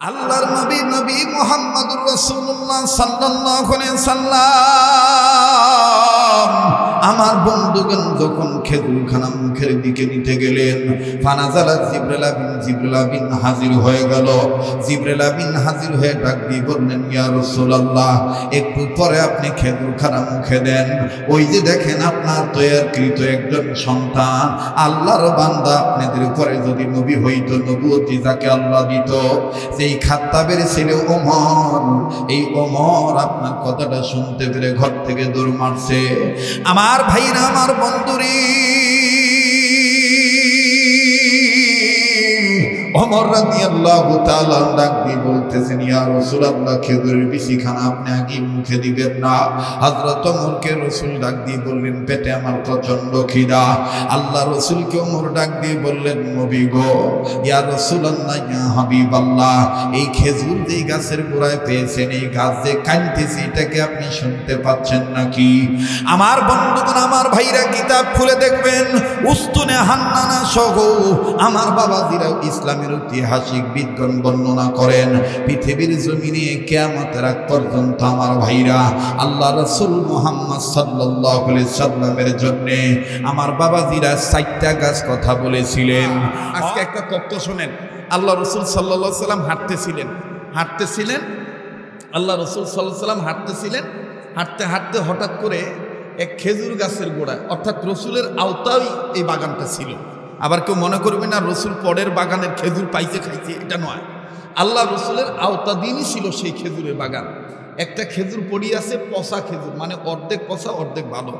আল্লাহর নবী নবী মুহাম্মদুর রাসূলুল্লাহ সাল্লাল্লাহু আলাইহি সাল্লাম আমার বন্ধুগণ যখন খেজুরখানা মুখের দিকে নিতে গেলেন, ফানাজালা জিবরিল আমিন হাজির হয়ে গেল। জিবরিল আমিন হাজির হয়ে ডাক দিয়ে বললেন, ইয়া রাসূলুল্লাহ, একটু পরে আপনি খেজুরখানা মুখে দেন। ওই যে দেখেন আপনার তৈয়ারকৃত একজন সন্তান, আল্লাহর বান্দা, আপনাদের উপরে যদি নবী হইতো, নবুয়তি যাকে আল্লাহ দিত, সেই খাত্তাবের ছেলে ওমর, এই ওমর আপনার কথাটা শুনতে পেরে ঘর থেকে দৌড় মারছে। আমার ভাইরা, আমার বন্ধুরি, ওমর রাদিয়াল্লাহু তাআলা ডাক দিয়ে বলতেছেন, ইয়া রাসূলুল্লাহ, খেজুরের বিচিখানা আপনি আগে মুখে দিবেন না। হযরত ওমরকে রাসূল ডাক দিয়ে বললেন, পেটে আমার প্রচন্ড খিদা। আল্লাহ রাসূলকে ওমর ডাক দিয়ে বললেন, নবী গো, ইয়া রাসূলুল্লাহ, ইয়া হাবিবাল্লাহ, এই খেজুর যেই গাছের গোড়ায় পেয়েছেন, এই গাছ যে কাঁদতেছে, এটাকে আপনি শুনতে পাচ্ছেন নাকি? আমার বন্ধুগণ, আমার ভাইরা, কিতাব খুলে দেখবেন, উস্তুনে হান্নানা সহ আমার বাবাজিরা ইসলামের ঐতিহাসিক বিজ্ঞান বর্ণনা করেন, পৃথিবীর জমিনে কিয়ামতের আগ পর্যন্ত আমার ভাইরা আল্লাহ রাসূল মুহাম্মদ সাল্লাল্লাহু আলাইহি সাল্লামের জন্য আমার বাবাজিরা 4টা গাছ কথা বলেছিলেন। আজকে একটা তথ্য শুনেন। আল্লাহ রাসূল সাল্লাল্লাহু আলাইহি সাল্লাম হাঁটতেছিলেন, আল্লাহ রাসূল সাল্লাল্লাহু আলাইহি সাল্লাম হাঁটতেছিলেন। হাঁটতে হাঁটতে হঠাৎ করে এক খেজুর গাছের গোড়ায়, অর্থাৎ রসুলের আওতায় এই বাগানটা ছিল। আবার কেউ মনে করবে না রসুল পরের বাগানের খেজুর পাইছে খাইছে, এটা নয়। আল্লাহ রসুলের আওতাধীনই ছিল সেই খেজুরের বাগান। একটা খেজুর পড়ি আছে, পচা খেজুর, মানে অর্ধেক পচা অর্ধেক ভালো।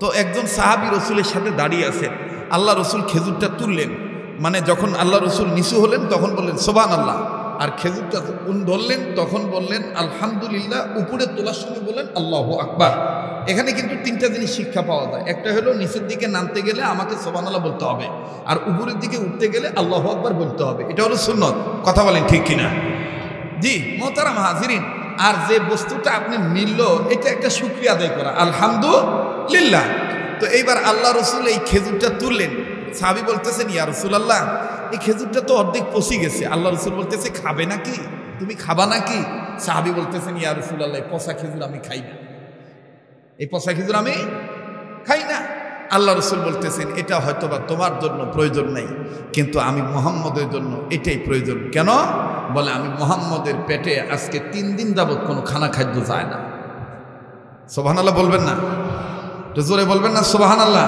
তো একজন সাহাবী রসুলের সাথে দাঁড়িয়ে আছেন। আল্লাহ রসুল খেজুরটা তুললেন, মানে যখন আল্লাহ রসুল নিচু হলেন তখন বললেন সুবহানাল্লাহ, আর খেজুরটা ধরলেন তখন বললেন আলহামদুলিল্লাহ, উপরে তোলার সময় বললেন আল্লাহু আকবার। এখানে কিন্তু 3টা জিনিস শিক্ষা পাওয়া যায়। একটা হলো নিচের দিকে নামতে গেলে আমাকে সুবহানাল্লাহ বলতে হবে, আর উপরের দিকে উঠতে গেলে আল্লাহু আকবার বলতে হবে। এটা হলো সুন্নত। কথা বলেন ঠিক কিনা? জি মোহতারাম হাজিরিন, আর যে বস্তুটা আপনি মিলল, এটা একটা শুকরিয়া আদায় করা, আলহামদুলিল্লাহ। তো এইবার আল্লাহ রসুল এই খেজুরটা তুললেন। সাহাবী বলতেছেন, ইয়া রাসূলুল্লাহ, এই খেজুরটা তো অর্ধেক পচে গেছে। আল্লাহ রসুল বলতেছে, খাবে নাকি? তুমি খাবা নাকি? সাহাবী বলতেছেন, ইয়া রাসূলুল্লাহ, এই পচা খেজুর আমি খাই না, এই পচা খেজুর আমি খাই না। আল্লাহ রসুল বলতেছেন, এটা হয়তোবা তোমার জন্য প্রয়োজন নাই, কিন্তু আমি মুহাম্মদের জন্য এটাই প্রয়োজন। কেন? বলে, আমি মুহাম্মদের পেটে আজকে 3 দিন যাবত কোনো খানা খাদ্য যায় না। সুবহানাল্লাহ বলবেন না? তো জোরে বলবেন না সুবহানাল্লাহ?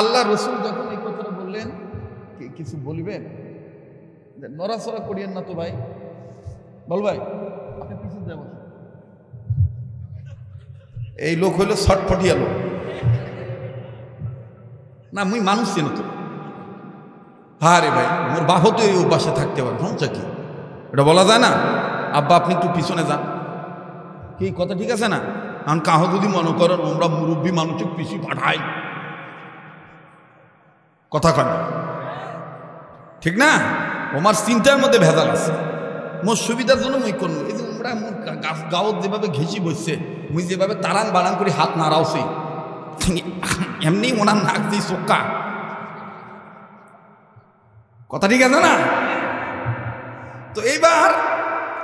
আল্লাহ রসুল যখন এই কথাটা বললেন, কিছু বলবেন? নড়াচড়া করিয়েন না তো ভাই। বল ভাই, আপনি পিছনে যাবেন। এই লোক হইল ছটফটিয়া লোক না, মুই মানুষ চিনো তো। হ্যাঁ রে ভাই, মোর বাপ তো এই অভ্যাসে থাকতে পারে, সমস্যা কি? এটা বলা যায় না? আব্বা আপনি একটু পিছনে যান, কি কথা ঠিক আছে না? কারণ কাহো যদি মনে করেন আমরা মুরব্বী মানুষকে পিছিয়ে পাঠাই, কথা কন ঠিক না? আমার চিন্তার মধ্যে ভেজাল আছে। মোর সুবিধার জন্য মুই করবো। এই যে আমরা মোর গাঁৱত যেভাবে ঘেঁষি বসছে, মুই যেভাবে তারাং বাড়াং করে হাত নাড়াওছি, এমনি ওনার নাক দিয়ে চোক্কা, কথা ঠিক আছে না? তো এইবার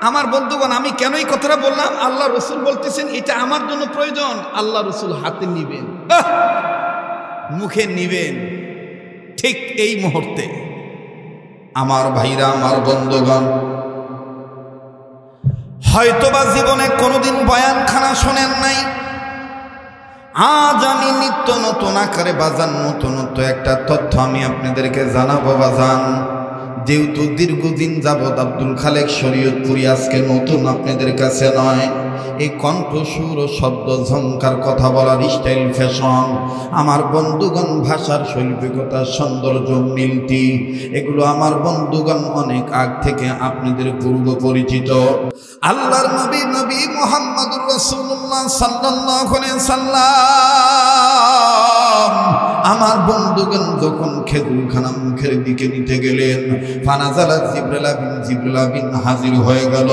আমার বন্ধুগণ, আমি কেন এই কথাটা বললাম? আল্লাহ রসুল বলতেছেন এটা আমার জন্য প্রয়োজন। আল্লাহ রসুল হাতে নিবেন, মুখে নিবেন, ঠিক এই মুহূর্তে আমার ভাইরা, আমার বন্ধুগণ, হয়তোবা জীবনে কোনোদিন বয়ানখানা শোনেন নাই। আজ আমি নিত্য নতুন আকারে বাজান নতুন একটা তথ্য আমি আপনাদেরকে জানাবো বাজান। যেহেতু দীর্ঘদিন যাবৎ আব্দুল খালেক শরীয়তপুরী আজকে নতুন আপনাদের কাছে নয়, এই কণ্ঠসুর ও শব্দ ঝংকার কথা বলার স্টাইল, ফ্যাশন, আমার বন্ধুগণ ভাষার শৈল্পিকতা, সৌন্দর্য, মিলতি, এগুলো আমার বন্ধুগণ অনেক আগ থেকে আপনাদের পূর্ব পরিচিত। আল্লাহর নবী নবী মুহাম্মদুর রাসূলুল্লাহ সাল্লাল্লাহু আলাইহি সাল্লাম আমার বন্ধুগণ যখন খেজুরখানা মুখের দিকে নিতে গেলেন, ফানাজালা জিবরিল আমিন হাজির হয়ে গেল।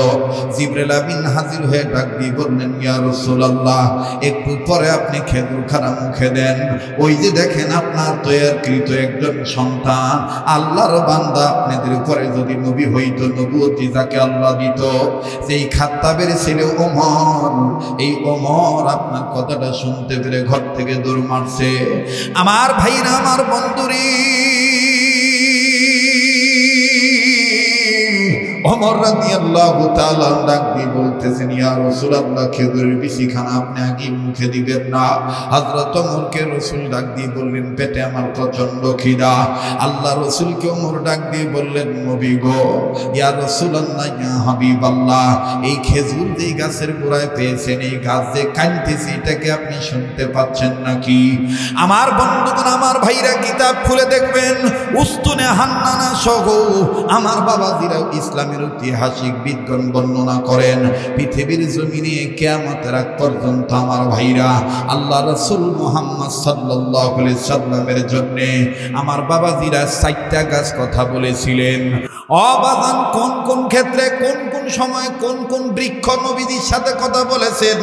জিবরিল আমিন হাজির হয়ে ডাক দিয়ে বললেন, ইয়া রাসূলুল্লাহ, একটু পরে আপনি খেজুরখানা মুখে দেন। ওই যে দেখেন আপনার তৈয়ারকৃত একজন সন্তান, আল্লাহর বান্দা, আপনাদের উপরে যদি নবী হইতো, নবুয়তি যাকে আল্লাহ দিত, যেই খাত্তাবের ছেলে ওমর, এই ওমর আপনার কথাটা শুনতে পেরে ঘর থেকে দৌড় মারছে। আমার ভাইরা, আমার বন্ধুরি, ওমর রাদিয়াল্লাহু তাআলা ডাক দিয়ে বলতেছেন, ইয়া রাসূলুল্লাহ, খেজুরের বিচিখানা আপনি আগে মুখে দিবেন না। হযরত ওমরকে রাসূল ডাক দিয়ে বললেন, পেটে আমার প্রচন্ড খিদা। আল্লাহ রাসূলকে ওমর ডাক দিয়ে বললেন, নবী গো, ইয়া রাসূলুল্লাহ, ইয়া হাবিবাল্লাহ, এই খেজুর যেই গাছের গোড়ায় পেয়েছেন, এই গাছ যে কাঁদতেছে, এটাকে আপনি শুনতে পাচ্ছেন নাকি? আমার বন্ধুগণ, আমার ভাইরা, কিতাব খুলে দেখবেন, উস্তুনে হান্নানা সহ আমার বাবাজিরা ইসলামের ঐতিহাসিক বিজ্ঞান বর্ণনা করেন, পৃথিবীর জমিনে কিয়ামতের আগ পর্যন্ত আমার ভাইরা আল্লাহ রাসূল মুহাম্মদ সাল্লাল্লাহু আলাইহি সাল্লামের জন্য আমার বাবাজিরা 4টা গাছ কথা বলেছিলেন। অবাদান কোন কোন ক্ষেত্রে, কোন কোন সময়, কোন কোন বৃক্ষ নবীজির সাথে কথা বলেছেন?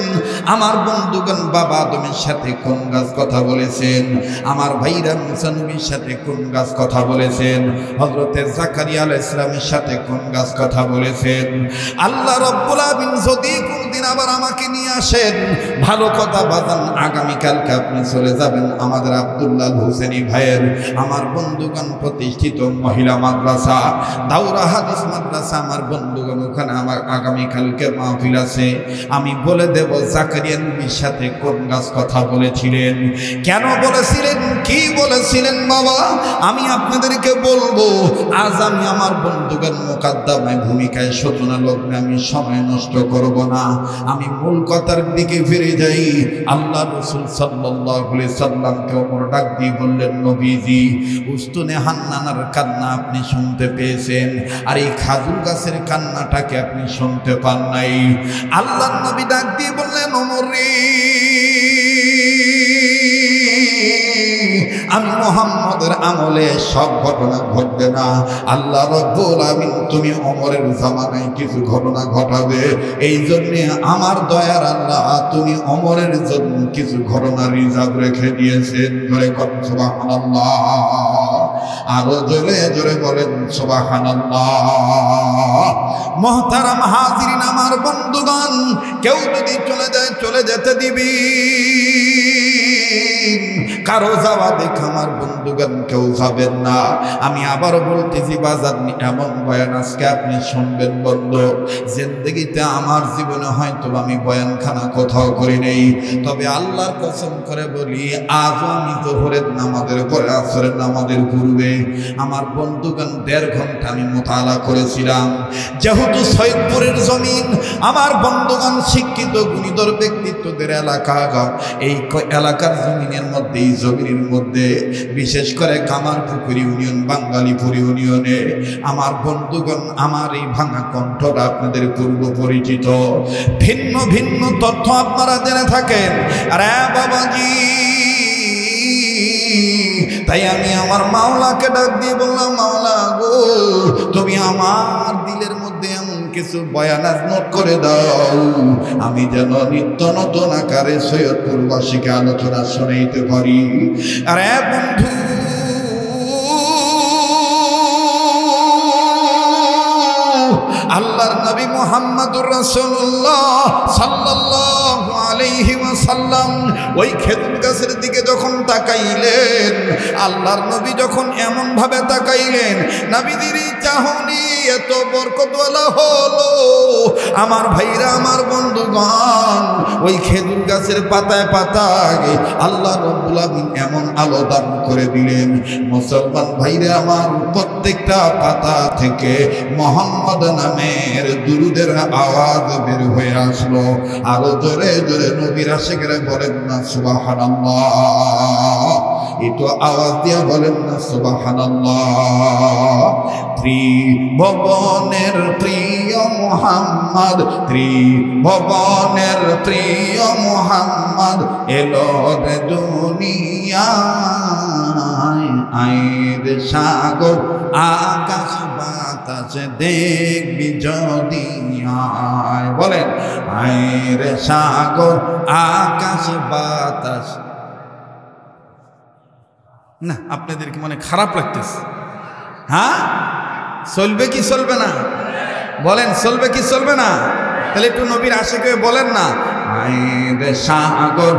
আমার বন্ধুগণ, বাবা আদমের সাথে কোন গাছ কথা বলেছেন? আমার ভাইরা মুসা নবীর সাথে কোন গাছ কথা বলেছেন? হযরতে জাকারিয়া আলাইহিস সালামের সাথে কোন গাছ কথা বলেছেন? আল্লাহ রাব্বুল আলামিন যদি কোনদিন আবার আমাকে নিয়ে আসেন, ভালো কথা বাজান, আগামীকালকে আপনি চলে যাবেন আমাদের আব্দুল্লাহ হোসেনি ভাইয়ের, আমার বন্ধুগণ, প্রতিষ্ঠিত মহিলা মাদ্রাসা, দাওরা হাদিস মাদ্রাসা। আমার বন্ধুগণ, ওখানে আমার আগামীকালকে মাহফিল আছে। আমি বলে দেব জাকারিয়া নবীর সাথে কোন গাছ কথা বলেছিলেন, কেন বলেছিলেন, কি বলেছিলেন। বাবা, আমি আপনাদেরকে বলবো। আজ আমি আমার বন্ধুগণ মুকাদ্দামায় ভূমিকায় সূচনা লগ্নে আমি সময় নষ্ট করব না, আমি মূল কথার দিকে ফিরে যাই। আল্লাহ রাসূল সাল্লাল্লাহু আলাইহি সাল্লামকে ওমর ডাক দিয়ে বললেন, নবীজি, উস্তুনে হান্নানার কান্না আপনি শুনতে পেয়েছেন, আর এই খাজুর গাছের কান্নাটাকে আপনি শুনতে পান নাই। আল্লাহর নবী ডাক দিয়ে বললেন, ওমর রে, আমি মুহাম্মদের আমলে সব ঘটনা ঘটবে না। আল্লাহ রাব্বুল আমিন তুমি ওমরের জামানায় কিছু ঘটনা ঘটাবে, এই জন্য আমার দয়ার আল্লাহ তুমি ওমরের জন্য কিছু ঘটনা রিজার্ভ রেখে দিয়েছেন। জোরে বলেন সুবহানাল্লাহ, আরো জোরে জোরে বলেন সুবহানাল্লাহ। মুহতারাম হাজিরিন, আমার বন্ধুগণ, কেউ যদি চলে যায়, চলে যেতে দিবি, কারো যাওয়া দেখে আমার বন্ধুগণ কেউ যাবেন না। আমি আবার বলতেছি, বাজার এমন বয়ান আজকে আপনি শুনবেন বন্ধু, জিন্দেগিতে আমার জীবনে হয়তো আমি বয়ানখানা কোথাও করি নেই, তবে আল্লাহর কসম করে বলি, আজও আমি যোহরের নামাজের পরে আসরের নামাজের পূর্বে আমার বন্ধুগণ 1.5 ঘন্টা আমি মুতালা করেছিলাম। যেহেতু সৈয়দপুরের জমিন, আমার বন্ধুগণ শিক্ষিত গুণীধর ব্যক্তিত্বদের এলাকা, এই এলাকার জমিনের মধ্যে, এই জমিনের মধ্যে বিশেষ করে কামারপুকুর ইউনিয়ন, বাঙ্গালীপুর ইউনিয়নে আমার বন্ধুগণ, আমার এই ভাঙা কণ্ঠটা আপনাদের পূর্ব পরিচিত, ভিন্ন ভিন্ন তথ্য আপনারা জেনে থাকেন। আরে বাবাজি, তাই আমি আমার মাওলাকে ডাক দিয়ে বললাম, মাওলা গো, তুমি আমার দিলের মধ্যে এমন কিছু বয়ান নোট করে দাও, আমি যেন নিত্য নতুন আকারে সৈয়দপুরবাসীকে আলোচনা শোনাইতে পারি। আরে বন্ধু, আল্লাহর নবী মুহাম্মদুর রাসূলুল্লাহ সাল্লাল্লাহু আলাইহি ওয়াসাল্লাম ওই খেজুর গাছের দিকে যখন তাকাইলেন, আল্লাহর নবী যখন এমন ভাবে তাকাইলেন, নবীজির চাহনি এত বরকতওয়ালা হলো। আমার ভাইরা, আমার বন্ধুগণ, ওই খেজুর গাছের পাতায় পাতায় আল্লাহ রাব্বুল আমিন এমন আলো দান করে দিলেন, মুসলমান ভাইরা আমার, প্রত্যেকটা পাতা থেকে মুহাম্মদ নামের দুরুদের আওয়াজ বের হয়ে আসলো। আরো জোরে জোরে নবীর আশিকরা বলেন না সুবহানাল্লাহ, একটু আওয়াজ দিয়ে বলেন না সুবহানাল্লাহ। ত্রিভুবনের প্রিয় মুহাম্মদ ত্রিভুবনের প্রিয় মুহাম্মদ এলো রে দুনিয়ায় আইর সাগর আকাশ বাতাস দেখবি যদি আয় বলেন আইর সাগর আকাশ বাতাস না আপনাদের কি মনে খারাপ লাগতেছে হ্যাঁ চলবে কি চলবে না বলেন চলবে কি চলবে না তাহলে একটু নবীর আশিক হয়ে বলেন না আইর সাগর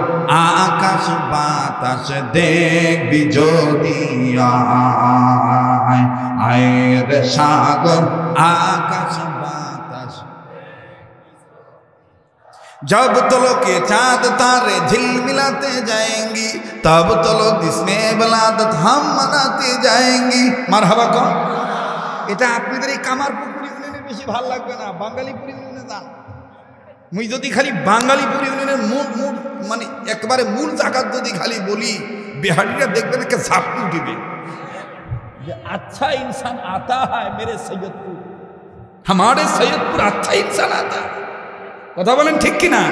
আকাশ বাতাস দেখবি যদি আয় আইর সাগর আকাশ বাতাস जब तो लोग के चाँद तारे झिलमिलाते जाएंगी तब तो लोग इसमें बलादत हम मनाते जाएंगी মারহাবা কম এটা আপনাদের এই কামারপুর ইউনিয়নে বেশি ভালো লাগবে না বাঙালিপুর ইউনিয়নে যান মুই যদি খালি বাঙালিপুর ইউনিয়নের মূল মানে একবারে মূল জায়গার যদি খালি বলি বিহারিরা দেখবেন একটা ঝাপটি উঠিবে যে আচ্ছা इंसान आता है मेरे सैयदपुर हमारे सैयदपुर अच्छा इंसान आता है কথা বলেন ঠিক কি না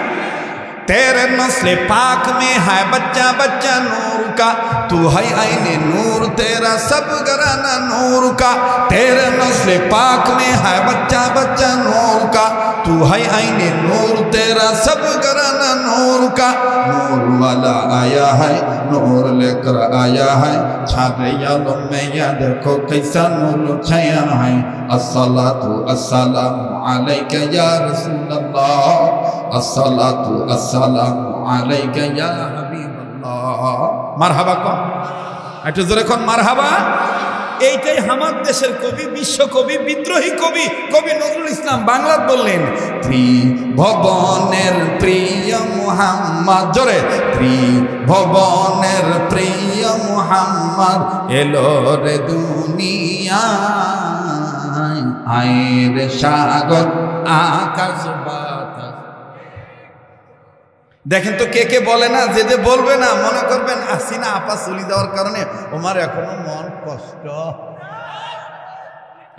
तेरे नस्ले पाक में है बच्चा बच्चा नूर का तू है आईने नूर तेरा सब घराना नूर का तेरे नस्ले पाक में है बच्चा बच्चा नूर का तू है आईने नूर तेरा सब घराना नूर का नूर वाला आया है नूर लेकर आया है छाते यालों में या देखो कैसा नूर छाया है अस्सलातु अस्सलामु अलैका या रसूल अल्लाह अस्सलातु अस्सलामु अलैका या হাবিবাল্লাহ মারহাবা কম একটু জোরে কোন মারহাবা এইটাই আমার দেশের কবি বিশ্বকবি বিদ্রোহী কবি কবি নজরুল ইসলাম বাংলা বললেন ত্রিভুবনের প্রিয় মুহাম্মদ জোরে ত্রিভুবনের প্রিয় মুহাম্মদ এলো রে দুনিয়ায় আইর সাগর আকাশ বাতাস দেখেন তো কে কে বলে না যে যে বলবে না মনে করবেন আসিনা আপা চলে যাওয়ার কারণে ওমার এখনো মন কষ্ট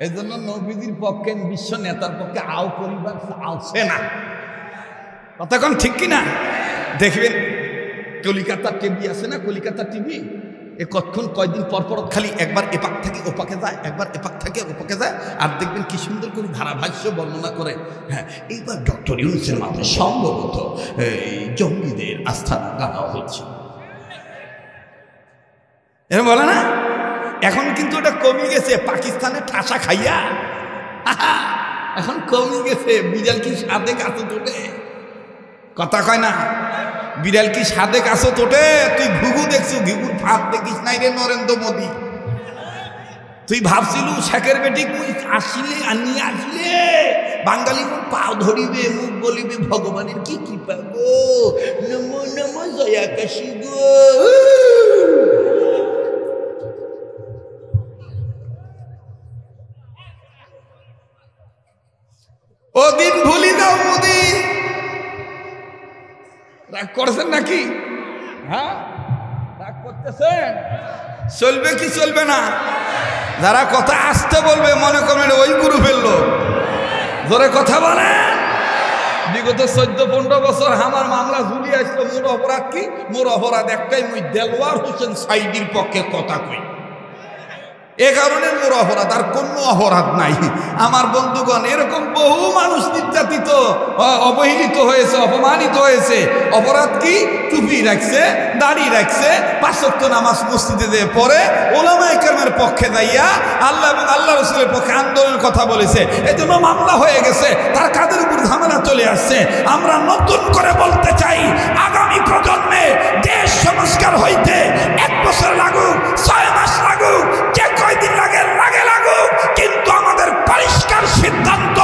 এই জন্য নবীজির পক্ষে বিশ্ব নেতার পক্ষে আও পরিবার আসে না কতক্ষণ ঠিক কিনা দেখবেন কলিকাতা টিভি আছে না কলিকাতা টিভি এ কতক্ষণ কয়দিন পর পর খালি একবার এপাক থেকে ওপাকে যায় একবার এপাক থেকে ওপাকে যায় আর দেখবেন কি সুন্দর করে ধারাভাষ্য বর্ণনা করে হ্যাঁ এইবার ডক্টর ইউনূসের মাথায় সম্ভবত এই জঙ্গিদের আস্থানা গানা হচ্ছে এরকম বলে না এখন কিন্তু ওটা কমে গেছে পাকিস্তানে ঠাসা খাইয়া এখন কমে গেছে বিড়াল কি সাদে কাছে তোটে কথা কয় না বিড়াল কি সাদে কাছে তোটে তুই ঘুঘু দেখছো ঘুঘুর ফাঁক দেখিস নাই রে নরেন্দ্র মোদী তুই ভাবছিলু শেখের বেটি মুই আসিলে আনিয়ে আসলে বাঙালি মুখ পাও ধরিবে মুখ বলিবে ভগবানের কি কৃপা গো নমো নমো জয়াকাশী গো ওদিন ভুলি দাও মোদি রাগ করছেন নাকি হ্যাঁ রাগ করতেছেন চলবে কি চলবে না যারা কথা আসতে বলবে মনে করবেন ওই গুরু ফেললো ধরে কথা বলে বিগত 14-15 বছর আমার মামলা ঝুলি আসলো মোর অপরাধ কি মোর অপরাধ একটাই মুই দেলওয়ার হোসেন সাইদির পক্ষে কথা কই এ কারণে মোর অপরাধ আর কোনো অপরাধ নাই আমার বন্ধুগণ এরকম বহু মানুষ নির্যাতিত অবহেলিত হয়েছে অপমানিত হয়েছে অপরাধ কি টুপি রাখছে দাড়ি রাখছে 5 ওয়াক্ত নামাজ মসজিদে দিয়ে পড়ে ওলামায়ে কেরামের পক্ষে যাইয়া আল্লাহ এবং আল্লাহ রাসূলের পক্ষে আন্দোলনের কথা বলেছে এজন্য মামলা হয়ে গেছে তার কাদের উপর ঝামেলা চলে আসছে আমরা নতুন করে বলতে চাই আগামী প্রজন্মে দেশ সংস্কার হইতে 1 বছর লাগুক 6 মাস লাগুক যে কয়দিন লাগে লাগুক কিন্তু আমাদের পরিষ্কার সিদ্ধান্ত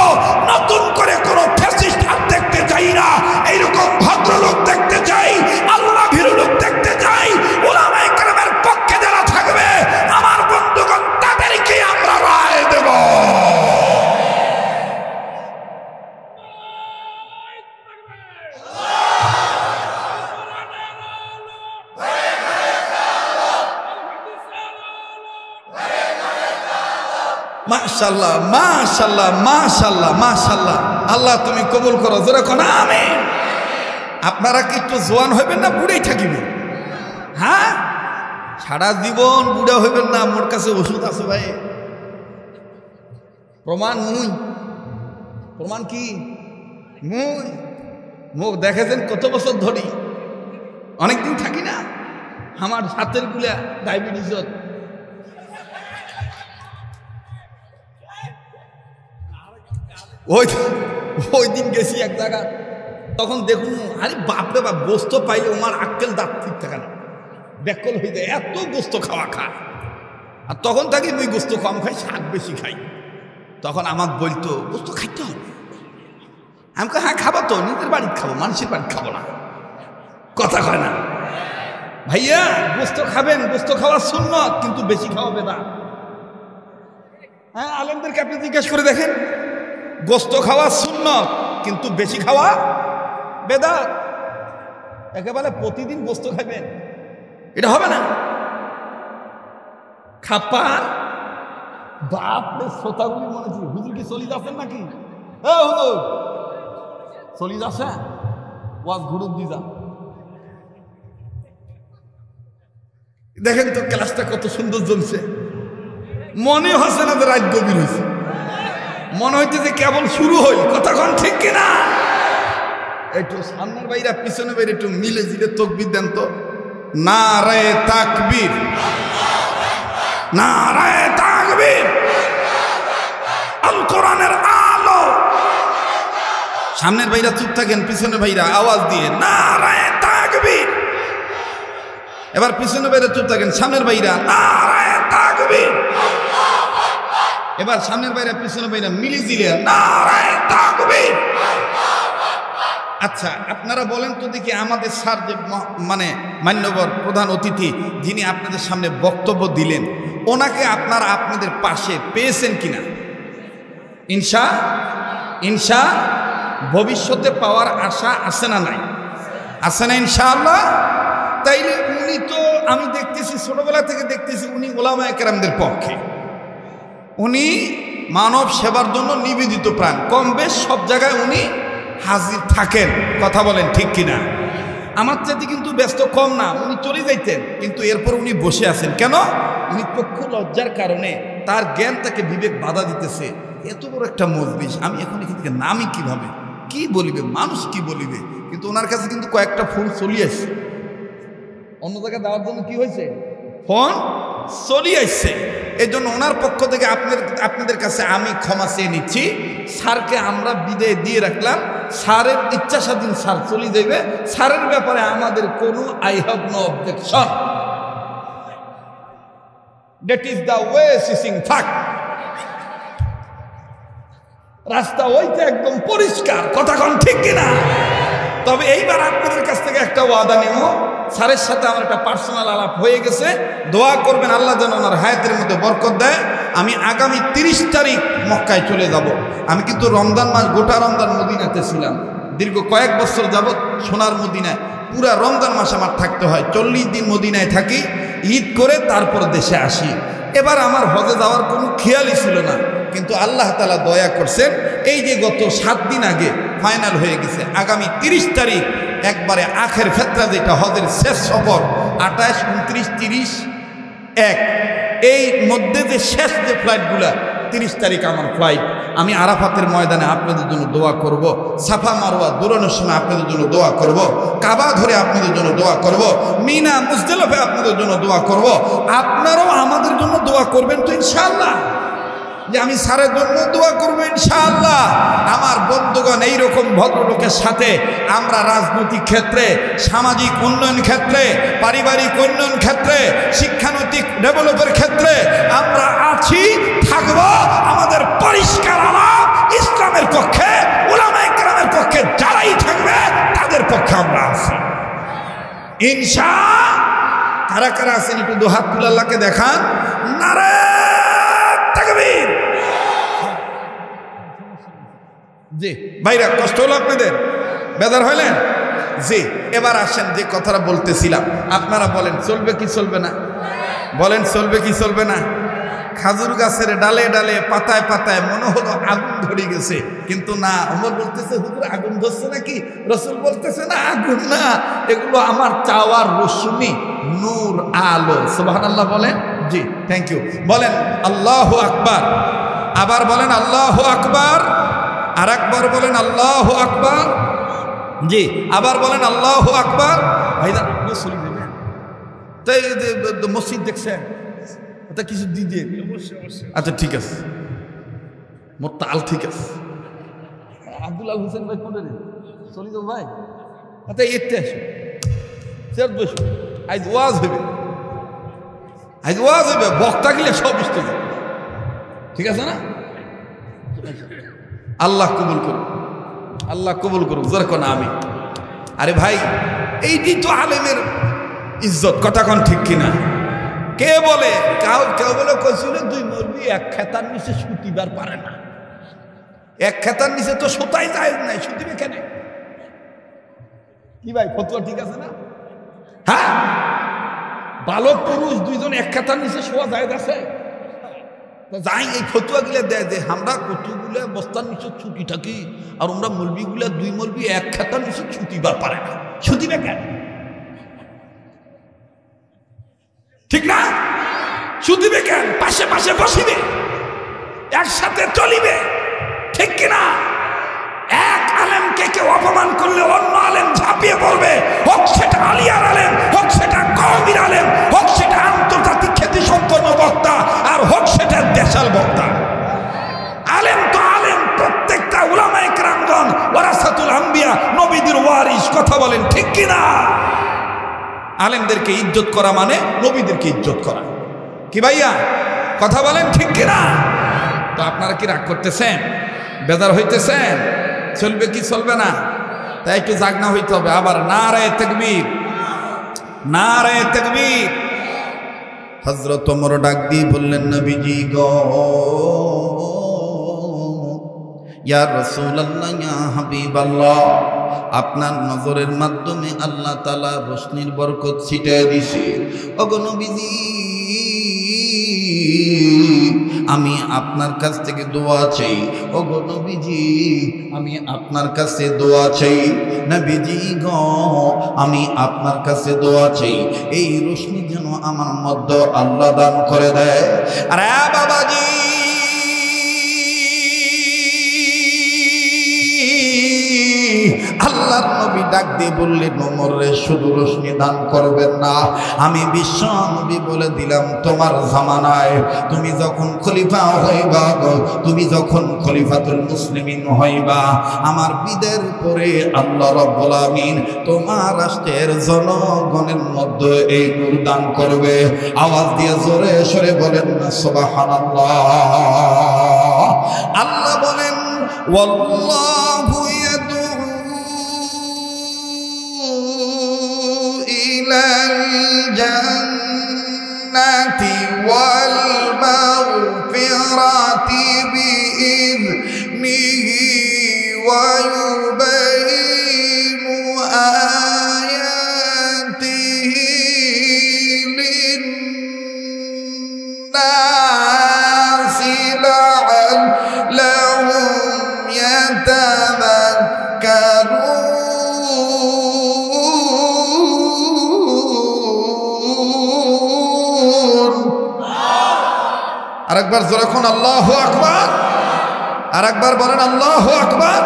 নতুন করে কোনো ফ্যাসিস্ট হাত দেখতে চাই না এইরকম ভদ্রলোক দেখতে চাই আল্লাহ ভীরু লোক দেখতে চাই উলামায়ে কেরামের পক্ষে যারা থাকবে আমার বন্ধুগণ তাদেরকে আমরা রায় দেব মাশাআল্লাহ মাশাআল্লাহ মাশাআল্লাহ মাশাআল্লাহ, আল্লাহ তুমি কবুল করো, জোরে কোন আমিন। আপনারা কি একটু জোয়ান হইবেন না বুড়েই থাকিবেন? হ্যাঁ, সারা জীবন বুড়া হইবেন না। মোর কাছে ওষুধ আছে ভাই, প্রমাণ মুই। প্রমাণ কি? মুই মুখ দেখেছেন কত বছর ধরি, অনেকদিন থাকি না। আমার হাতের গুলা ডায়াবেটিস, ওই দিন গেছি এক জায়গা, তখন দেখুন আরে বাপরে বাপ, গোস্ত পাইলে আমার আক্কেল দাঁত ঠিক থাকে না, ব্যাকল হয়ে যায়, এত গোস্ত খাওয়া খায়। আর তখন থাকি মুই গোস্ত কম খাই, শাক বেশি খাই। তখন আমাকে বলতো গোস্ত খাইতে হবে। আমি হ্যাঁ খাবো তো, নিজের বাড়িতে খাবো, মানুষের বাড়ি খাবো না। কথা কয় না ভাইয়া, গোস্ত খাবেন, গোস্ত খাওয়া সুন্নত, কিন্তু বেশি খাওয়া বেদাত। হ্যাঁ, আলেমদেরকে আপনি জিজ্ঞেস করে দেখেন, গোস্ত খাওয়া সুন্নত কিন্তু বেশি খাওয়া বেদাত। একেবারে প্রতিদিন গোস্ত খাবেন এটা হবে না। খাপার বাপরে, শ্রোতাগুলি মনে হচ্ছে হুজুর কি চলি যাচ্ছেন নাকি? হুজুর চলি যাচ্ছে, ওয়াজ ঘুরুক দি যা। দেখেন তো ক্লাসটা কত সুন্দর জমছে, মনে হচ্ছে না যে রাত গভীর হয়েছে, মনে হচ্ছে যে কেবল শুরু হইল। কথা কোন ঠিক কিনা? একটু সামনের বাইরা পিছনে বাইরে একটু মিলে জিলে তাকবীর দেন তো। নারায়ে তাকবীর, নারায়ে তাকবীর, আল কোরআনের আলো। সামনের ভাইরা চুপ থাকেন, পিছনে ভাইরা আওয়াজ দিয়ে নারায়ে তাকবীর। এবার পিছনে ভাইরা চুপ থাকেন, সামনের ভাইরা নারায়ে তাকবীর। এবার সামনের বাইরে পিছনে বাইরে মিলি জিলে নারায়ে তাকবীর। আচ্ছা, আপনারা বলেন তো দেখি, আমাদের স্যার যে মানে মান্যবর প্রধান অতিথি যিনি আপনাদের সামনে বক্তব্য দিলেন, ওনাকে আপনারা আপনাদের পাশে পেয়েছেন কিনা? ইনশা ভবিষ্যতে পাওয়ার আশা আছে না নাই? আছে না ইনশাআল্লাহ? তাইলে উনি তো, আমি দেখতেছি ছোটবেলা থেকে দেখতেছি, উনি ওলামায়ে কেরামদের পক্ষে, উনি মানব সেবার জন্য নিবেদিত প্রাণ। কম বেশ সব জায়গায় উনি হাজির থাকেন। কথা বলেন ঠিক কিনা? আমার চাইতে কিন্তু ব্যস্ত কম না, উনি চলে যাইতেন, কিন্তু এরপর উনি বসে আছেন কেন? উনি পক্ষ লজ্জার কারণে তার জ্ঞান তাকে বিবেক বাধা দিতেছে। এত বড় একটা মজলিস, আমি এখন এখান থেকে নামি কিভাবে, কি বলিবে, মানুষ কি বলিবে? কিন্তু ওনার কাছে কিন্তু কয়েকটা ফোন চলে আসছে, অন্য জায়গায় দেওয়ার জন্য কি হয়েছে, ফোন চলে আসছে। এই জন্য ওনার পক্ষ থেকে আপনাদের কাছে আমি ক্ষমা চেয়ে নিচ্ছি। স্যারকে আমরা বিদায় দিয়ে রাখলাম, স্যারের ইচ্ছা স্বাধীন স্যার চলে যাবে। স্যারের ব্যাপারে আমাদের কোনো I have no objection. That is the way সিসিং থাক। রাস্তা ওইটা একদম পরিষ্কার। কথা কোন ঠিক কিনা? তবে এইবার আপনাদের কাছ থেকে একটা ওয়াদা নেব, স্যারের সাথে আমার একটা পার্সোনাল আলাপ হয়ে গেছে, দোয়া করবেন আল্লাহ যেন ওনার হায়াতের মধ্যে বরকত দেয়। আমি আগামী 30 তারিখ মক্কায় চলে যাব। আমি কিন্তু রমজান মাস, গোটা রমজান মদিনাতে ছিলাম, দীর্ঘ কয়েক বছর যাবৎ সোনার মদিনায় পুরা রমজান মাস আমার থাকতে হয়। 40 দিন মদিনায় থাকি, ঈদ করে তারপর দেশে আসি। এবার আমার হজে যাওয়ার কোনো খেয়ালই ছিল না, কিন্তু আল্লাহ তাআলা দয়া করছেন, এই যে গত 7 দিন আগে ফাইনাল হয়ে গেছে। আগামী 30 তারিখ একবারে আখের ফেতরা, যেটা হজের শেষ সফর, 28, 29, 30, 1, এই মধ্যে যে শেষ যে ফ্লাইটগুলা, 30 তারিখ আমার ফ্লাইট। আমি আরাফাতের ময়দানে আপনাদের জন্য দোয়া করব, সাফা মারওয়া দৌড়ানোর সময় আপনাদের জন্য দোয়া করব, কাবা ধরে আপনাদের জন্য দোয়া করব, মিনা মুজদালিফা আপনাদের জন্য দোয়া করব। আপনারাও আমাদের জন্য দোয়া করবেন তো ইনশাআল্লাহ? যে আমি স্যারের জন্য দোয়া করবো ইনশাআল্লাহ। আমার বন্ধুগণ, এইরকম ভদ্রলোকের সাথে আমরা রাজনৈতিক ক্ষেত্রে, সামাজিক উন্নয়ন ক্ষেত্রে, পারিবারিক উন্নয়ন ক্ষেত্রে, শিক্ষানৈতিক ডেভেলপের ক্ষেত্রে আমরা আছি, থাকব। আমাদের পরিষ্কার আলাপ ইসলামের পক্ষে, উলামায়ে কেরামের পক্ষে যারাই থাকবে তাদের পক্ষে আমরা আছি ইনশাআল্লাহ। কারা কারা আছেন একটু দু হাত তুলে আল্লাহকে দেখান। নারায়ে তাকবীর। জি ভাইরা, কষ্ট হলো আপনাদের? বেদার হইলেন? জি, এবার আসেন যে কথাটা বলতেছিলাম। আপনারা বলেন চলবে কি চলবে না? বলেন চলবে কি চলবে না? খাজুর গাছের ডালে ডালে পাতায় পাতায় মনে হলো আগুন ধরে গেছে, কিন্তু না, ওমর বলতেছে হুজুর আগুন ধরছে নাকি? রাসূল বলতেছে না, আগুন না, এগুলো আমার চাওয়ার রশ্মি, নূর, আলো। সুবহানাল্লাহ বলেন। জি, থ্যাংক ইউ। বলেন আল্লাহু আকবার। আবার বলেন আল্লাহু আকবার। আর একবার বলেন আল্লাহু আকবার। জি, আবার বলেন আল্লাহু আকবার। ভাইজান রসুল দেবেন তাই মসজিদ দেখছেন, ওটা কিছু দিয়ে। আচ্ছা ঠিক আছে, মোর তাল ঠিক আছে। আব্দুল আল হোসেন ভাই কোনটা রে চলি যাবো ভাই? আচ্ছা এতে আসো, চেয়ার বসো। আজ ওয়াজ হইবে, আজ ওয়াজ হইবে, বক্তা গিলে সব বুঝতে যাবে, ঠিক আছে না? আল্লাহ কবুল করুক, আল্লাহ কবুল করুক, জোরে কোন আমি। আরে ভাই, এইটি তো আলেমের ইজ্জত, কথা কোন ঠিক কিনা? কে বলে, কেউ বলে কইছিল দুই মৌলবি এক খেতার নিচে সুতিবার পারে না। এক খেতার নিচে তো সুতাই যায় নাই, সুতিবে কেন? কি ভাই, ফতুয়া ঠিক আছে না? হ্যাঁ, বালক পুরুষ দুইজন এক খেতার নিচে শোয়া যায় আছে? যাই এই ফতুয়া গুলা দেয় যে আমরা কতগুলা বস্তার নিচে ছুটি থাকি, আর আমরা মৌলবি গুলা দুই মৌলবি এক খেতার নিচে ছুটিবার পারে না, ছুটিবে কেন? ঠিক না? ছুটিবে কেন? পাশে পাশে বসিবে, একসাথে চলিবে, ঠিক কিনা? এক আলেমকে কেউ অপমান করলে অন্য আলেম ঝাঁপিয়ে পড়বে, হোক সেটা আলিয়ার আলেম, হোক সেটা কওমির আলেম, হোক সেটা আন্তর্জাতিক খ্যাতি সম্পন্ন বক্তা, আর হোক সেটা দেশাল বক্তা। আলেম তো আলেম, প্রত্যেকটা উলামায়ে কেরামগণ ওয়ারাসাতুল আম্বিয়া, নবীদের ওয়ারিস, কথা বলেন ঠিক কিনা? আলেমদেরকে ইজ্জত করা মানে নবীদেরকে ইজ্জত করা, কি ভাইয়া? কথা বলেন ঠিক কিনা? তো আপনারা কি রাগ করতেছেন, বেজার হইতেছেন? চলবে কি চলবে না? তাই একটু জাগনা হইতে হবে। আবার নারায়ে তাকবীর, নারায়ে তাকবীর। হযরত ওমর ডাক দিয়ে বললেন, নবীজি গো, ইয়া রাসূলুল্লাহ, ইয়া হাবিবাল্লাহ, আপনার নজরের মাধ্যমে আল্লাহ তাআলা রোশনির বরকত ছিটিয়ে দিয়েছে। ওগো নবীজি, আমি আপনার কাছ থেকে দোয়া চাই। ওগো নবীজি, আমি আপনার কাছে দোয়া চাই। নবীজি গো, আমি আপনার কাছে দোয়া চাই, এই রোশনি যেন আমার মধ্যে আল্লাহ দান করে দেয়। আরে বাবাজি, আল্লাহর নবী ডাক দিয়ে বললেন, ওমর রে, শুধু রোশনি দান করবেন না, আমি বিশ্ব নবী বলে দিলাম, তোমার জামানায় তুমি যখন খলিফা হইবা, তুমি যখন খলিফাতুল মুসলিমিন হইবা, আমার বিদের পরে আল্লাহ রাব্বুল আমিন তোমার রাষ্ট্রের জনগণের মধ্যে এই নূর দান করবে। আওয়াজ দিয়ে জোরে সরে বলেন না সুবহানাল্লাহ। আল্লাহ বলেন, ওয়াল্লাহু الجنة والمغفرة بإذنه ويبين آياته للناس لعلهم يتذكرون। আরেকবার জোরে কোন আল্লাহু আকবার। আরেকবার বলেন আল্লাহু আকবার।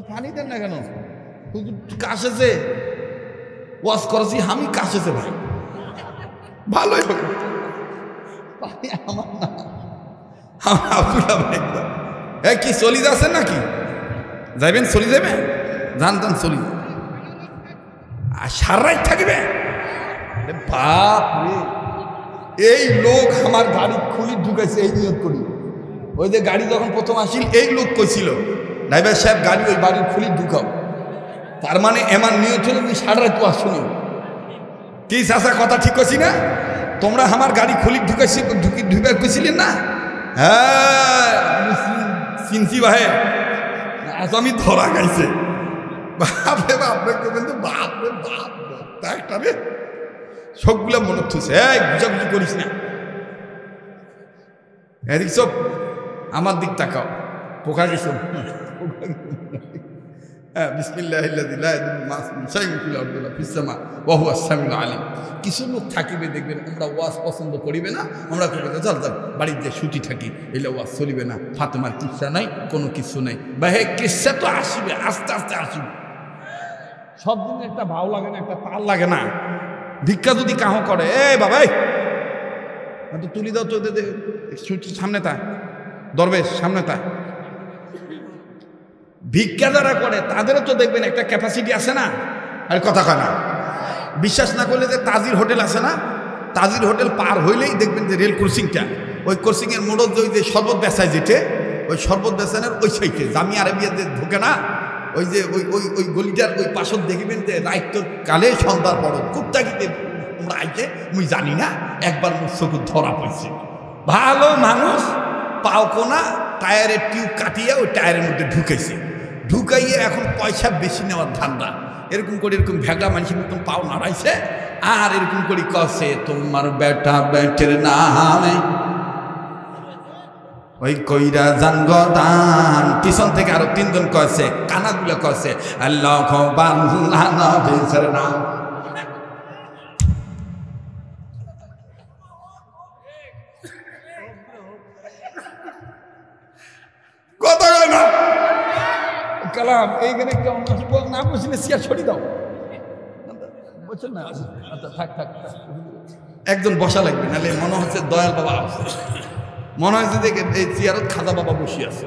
পানি দেন না কেন? কাশেছে ওয়াজ করছি আমি, কাশেছে ভাই, ভালোই হবে, পানি আমার না, আব্দুল্লাহ ভাই। এ কি চলি যাচ্ছেন নাকি? যাইবেন, চলি যাবে, যান যান, চলি আর সারাই থাকবে। বাপ রে, এই লোক আমার গাড়ি খুলি ঢুকাইছে এই নিয়ত করি। ওই যে গাড়ি যখন প্রথম আসিল, এই লোক কইছিল, ড্রাইভার সাহেব গাড়ি ওই বাড়ির খুলি ঢুকাও। তার মানে এমন নিয়ত হলো তুই সারা রাত ওয়াজ শুনি। কি চাচা, কথা ঠিক কইছি না? তোমরা আমার গাড়ি খুলি ঢুকাইছি, ঢুকাই কইছিলেন না? হ্যাঁ, চিনছি ভাই, আজ আমি ধরা গাইছে। বাপরে বাপরে, কিন্তু বাপরে বাপ একটা রে, সবগুলা মনে থুছে, এই বুঝাবুঝি করিস না, এদিক সব আমার দিক তাকাও, পোকা গেছো। কিছু লোক থাকিবে দেখবেন আমরা ওয়াজ পছন্দ করিবে না, আমরা চল চল বাড়িতে ছুটি থাকি, এলে ওয়াজ চলিবে না, ফাতেমার কিচ্ছা নাই, কোনো কিছু নাই। বা হে কিচ্ছা তো আসিবে, আস্তে আস্তে আসিবে। সব দিন একটা ভাও লাগে না, একটা তাল লাগে না। ভিক্ষা যদি কাহ করে, এ বাবা তো তুলি দাও তো, সামনে তা দরবেশ, সামনে তা। ভিক্ষা যারা করে তাদেরও তো দেখবেন একটা ক্যাপাসিটি আছে না, আর কথা কয় না। বিশ্বাস না করলে যে তাজির হোটেল আছে না, তাজির হোটেল পার হইলেই দেখবেন যে রেল ক্রসিংটা, ওই ক্রসিংয়ের মোড় যে শরবত বেচায় যেতে, ওই শরবত বেচানোর ওই সাইডে জামিয়া আরবিয়া যে ঢোকে না, ওই যে ওই ওই ওই গলিটার ওই পাশত দেখবেন যে রাইতর কালে সন্ধ্যার বড় কুত্তাকিতে তোমরা আইছে, মুই জানি না, একবার মুখ চোখ ধরা পড়ছে। ভালো মানুষ পাও কোনা টায়ারের টিউব কাটিয়ে ওই টায়ারের মধ্যে ঢুকেছে, ঢুকাইয়ে এখন পয়সা বেশি নেওয়ার ধান্দা। এরকম করে এরকম ভেগলা মানুষের মতন পাও নাড়াইছে, আর এরকম করে কছে তোমার বেটা বেটের নামে ওই কইরা জানগ দান। পিছন থেকে আরো তিনজন কছে, কানাগুলো কছে আল্লাহ নাম। কথা কয় না কালাম এইখানে না বসলে চেয়ার ছড়ি দাও, বলছেন না? আচ্ছা থাক থাক, একজন বসা লাগবে, নাহলে মনে হচ্ছে দয়াল বাবা আছে, মনে হচ্ছে দেখেন এই চেয়ারত খাজা বাবা বসে আছে।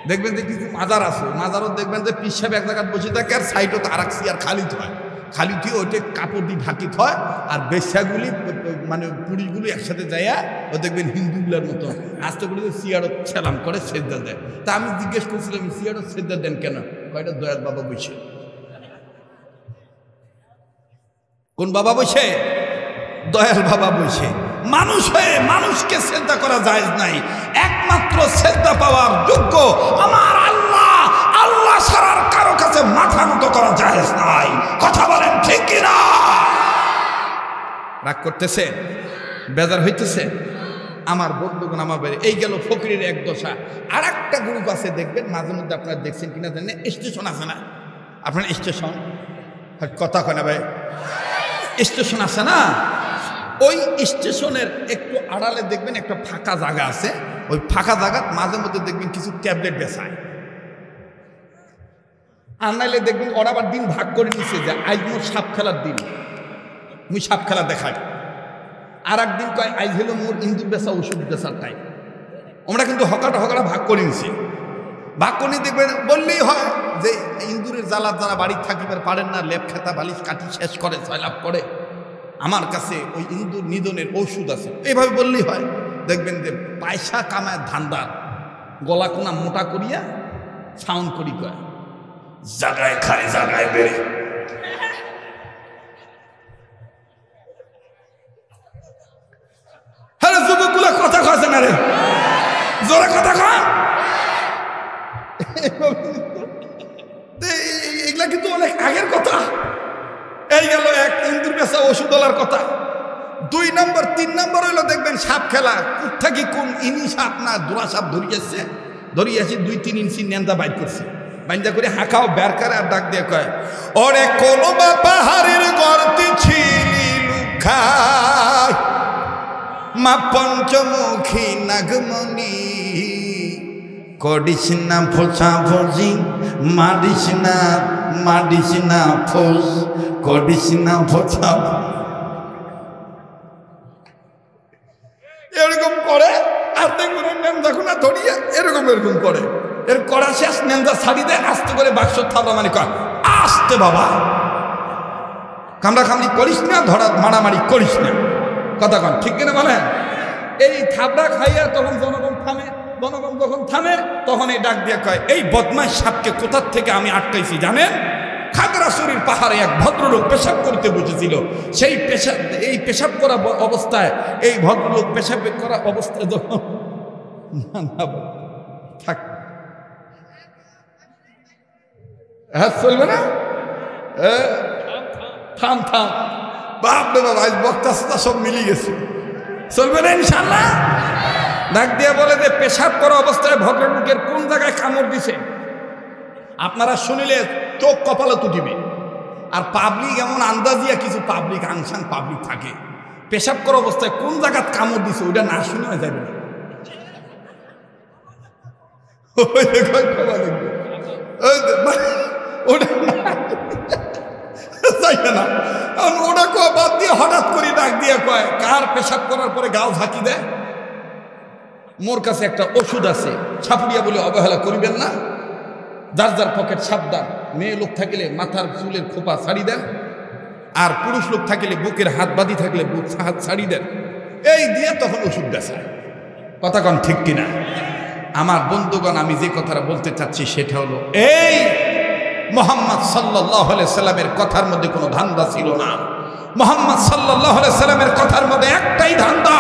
দেখবেন যে কিছু মাজার আছে, মাজারত দেখবেন যে পীর সাহেব এক জায়গায় বসে থাকে, আর সাইডত আর এক চেয়ার খালি হয়, খালি থুয়ে ওইটা কাপড় দিয়ে ঢাকিত হয়, আর বেশ্যাগুলি মানে পুরুষগুলি একসাথে যাইয়া ও দেখবেন হিন্দুগুলার মতো আস্তে করে চেয়ারত ছেলাম করে সেজদা দেয়। তা আমি জিজ্ঞেস করছিলাম চেয়ারত সেজদা দেন কেন? কয়টা দয়াল বাবা বসে। কোন বাবা বসে? দয়াল বাবা বসে। মানুষ হয়ে মানুষকে সেজদা করা জায়েজ নাই, একমাত্র সেজদা পাওয়ার যোগ্য আমার আল্লাহ। আল্লাহ ছাড়ার কারো কাছে মাথা নত করা জায়েজ নাই। কথা বলেন ঠিক কিনা? রাগ করতেছে, বেজার হইতেছে আমার বন্ধুগণ, আমার বাইরে। এই গেল ফকিরের এক দশা। আর একটা গ্রুপ আছে দেখবেন, মাঝে মধ্যে আপনারা দেখছেন কিনা জানেন, স্টেশন আছে না আপনার, স্টেশন কথা কয় না ভাই, স্টেশন আছে না, ওই স্টেশনের একটু আড়ালে দেখবেন একটা ফাঁকা জায়গা আছে, ওই ফাঁকা জায়গা মাঝে মধ্যে দেখবেন কিছু ট্যাবলেট বেচায়। আর নাইলে দেখবেন ওরা আবার দিন ভাগ করে নিচ্ছে যে আজ মোর সাপ খেলার দিন, মুই সাপ খেলা দেখাই। আর একদিন কয় আজ হলো মোর ইন্দুর বেচা ওষুধ বেচার টাইম। আমরা কিন্তু হকাটা ভাগ করে নিছি। ভাগ করে নিয়ে দেখবেন বললেই হয় যে ইন্দুরের জ্বালা যারা বাড়ির থাকিবার পারেন না, লেপ খেতা বালিশ কাটি শেষ করে সয়লাভ করে, আমার কাছে ওই ইন্দুর নিধনের ওষুধ আছে, এইভাবে বললেই হয়। দেখবেন যে পয়সা কামায় ধান্দা, গলা কোনা মোটা করিয়া সাউন্ড করি কয় জাগায় খায় জাগায় বেড়ে। হ্যাঁ যুবকগুলো কথা কছে না রে, জোরে কথা কয়। এগুলা কিন্তু অনেক আগের কথা। এই গেল এক ইন্দুর বেচা ওষুধওয়ালার কথা। 2 নম্বর 3 নম্বর হইলো দেখবেন সাপ খেলা। কোথা কোন ইনি সাপ না দোড়া সাপ ধরিয়েছে, 2-3 ইঞ্চি নেন্দা বাইর করছে, বাইন্দা করে হাঁকাও বের করে আর ডাক দিয়ে কয় ওরে কোলবা পাহাড়ের গর্তে ছিলি লুকায় মা পঞ্চমুখী নাগমণি, করিস না ফোসা ফসি মারিস না ফোস, করিস না ফোসা। এরকম করে আর দেখুন নেন্দা খুনা ধরিয়ে এরকম করে, এর করা শেষ নেন্দা ছাড়ি দেয়, আস্তে করে বাক্স থালা মানে কয় আসতে বাবা কামড়া কামড়ি করিস না, ধরা মারামারি করিস না। কথা কন ঠিক কিনা বলেন? এই থাবড়া খাইয়া তখন জনগণ থামে, জনগণ যখন থামে তখন এই ডাক দিয়ে কয় এই বদমাশ সাপকে কোথার থেকে আমি আটকাইছি জানেন? খাগড়াছড়ির পাহাড়ে এক ভদ্রলোক পেশাব করতে বসেছিল, সেই পেশাব করা অবস্থায় এই ভদ্রলোক পেশাব করা অবস্থায় যখন থাক হ্যাঁ চলবে না, থাম বাপরে বাবা, আজ বক্তা সব মিলিয়ে গেছে, চলবে না ইনশাল্লাহ। ডাক দিয়ে বলে যে পেশাব করা অবস্থায় ভদ্রলোকের কোন জায়গায় কামড় দিছে, আপনারা শুনিলে চোখ কপালে তুটিবে। আর পাবলিক এমন আন্দাজিয়া কিছু পাবলিক, আংশাং পাবলিক থাকে, পেশাব করা অবস্থায় কোন জায়গায় কামড় দিছে ওইটা না শুনে যাবে না। ওটা কয় বাদ দিয়ে হঠাৎ করে ডাক দিয়ে কয়, কার পেশাব করার পরে গাও ঝাঁকি দেয়? মোর কাছে একটা ওষুধ আছে, ছাপুড়িয়া বলে অবহেলা করিবেন না। যার যার পকেট সাবধান। মেয়ে লোক থাকিলে মাথার চুলের খোপা ছাড়ি দেন, আর পুরুষ লোক থাকিলে বুকের হাত বাঁধি থাকলে বুক হাত ছাড়ি দেন, এই দিয়ে তখন ওষুধ বেচায়। কথা কন ঠিক কিনা? আমার বন্ধুগণ, আমি যে কথাটা বলতে চাচ্ছি সেটা হলো এই, মুহাম্মদ সাল্লাল্লাহু আলাইহি সাল্লামের কথার মধ্যে কোনো ধান্দা ছিল না। মুহাম্মদ সাল্লাল্লাহু আলাইহি সাল্লামের কথার মধ্যে একটাই ধান্দা,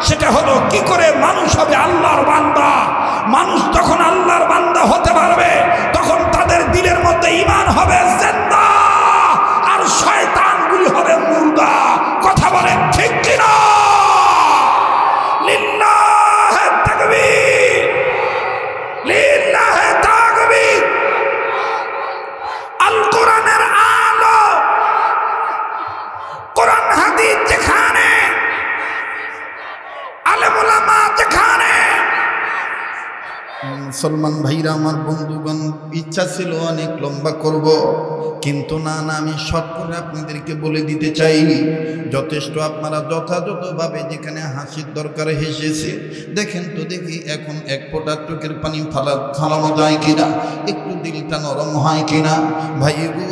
সেটা হলো কি করে মানুষ হবে আল্লাহর বান্দা। মানুষ যখন আল্লাহর বান্দা হতে পারবে, তখন তাদের দিলের মধ্যে ঈমান হবে জিন্দা, আর শয়তানগুলি হবে মুর্দা। কথা বলেন ঠিক কিনা? লিল্লাহি তাকবীর, লিল্লাহি তাকবীর। আল কোরআনের আলো, কোরআন হাদিস যেখানে, আলেম ওলামা যেখানে। মুসলমান ভাইরা আমার, বন্ধুগণ, ইচ্ছা ছিল অনেক লম্বা করব, কিন্তু না, আমি শর্ট করে আপনাদেরকে বলে দিতে চাই। যথেষ্ট আপনারা যথাযথভাবে যেখানে হাসির দরকার হেসেছে। দেখেন তো দেখি এখন এক ফোঁটা চোখের পানি ফালানো যায় কিনা, একটু দিলটা নরম হয় কিনা। ভাই গো,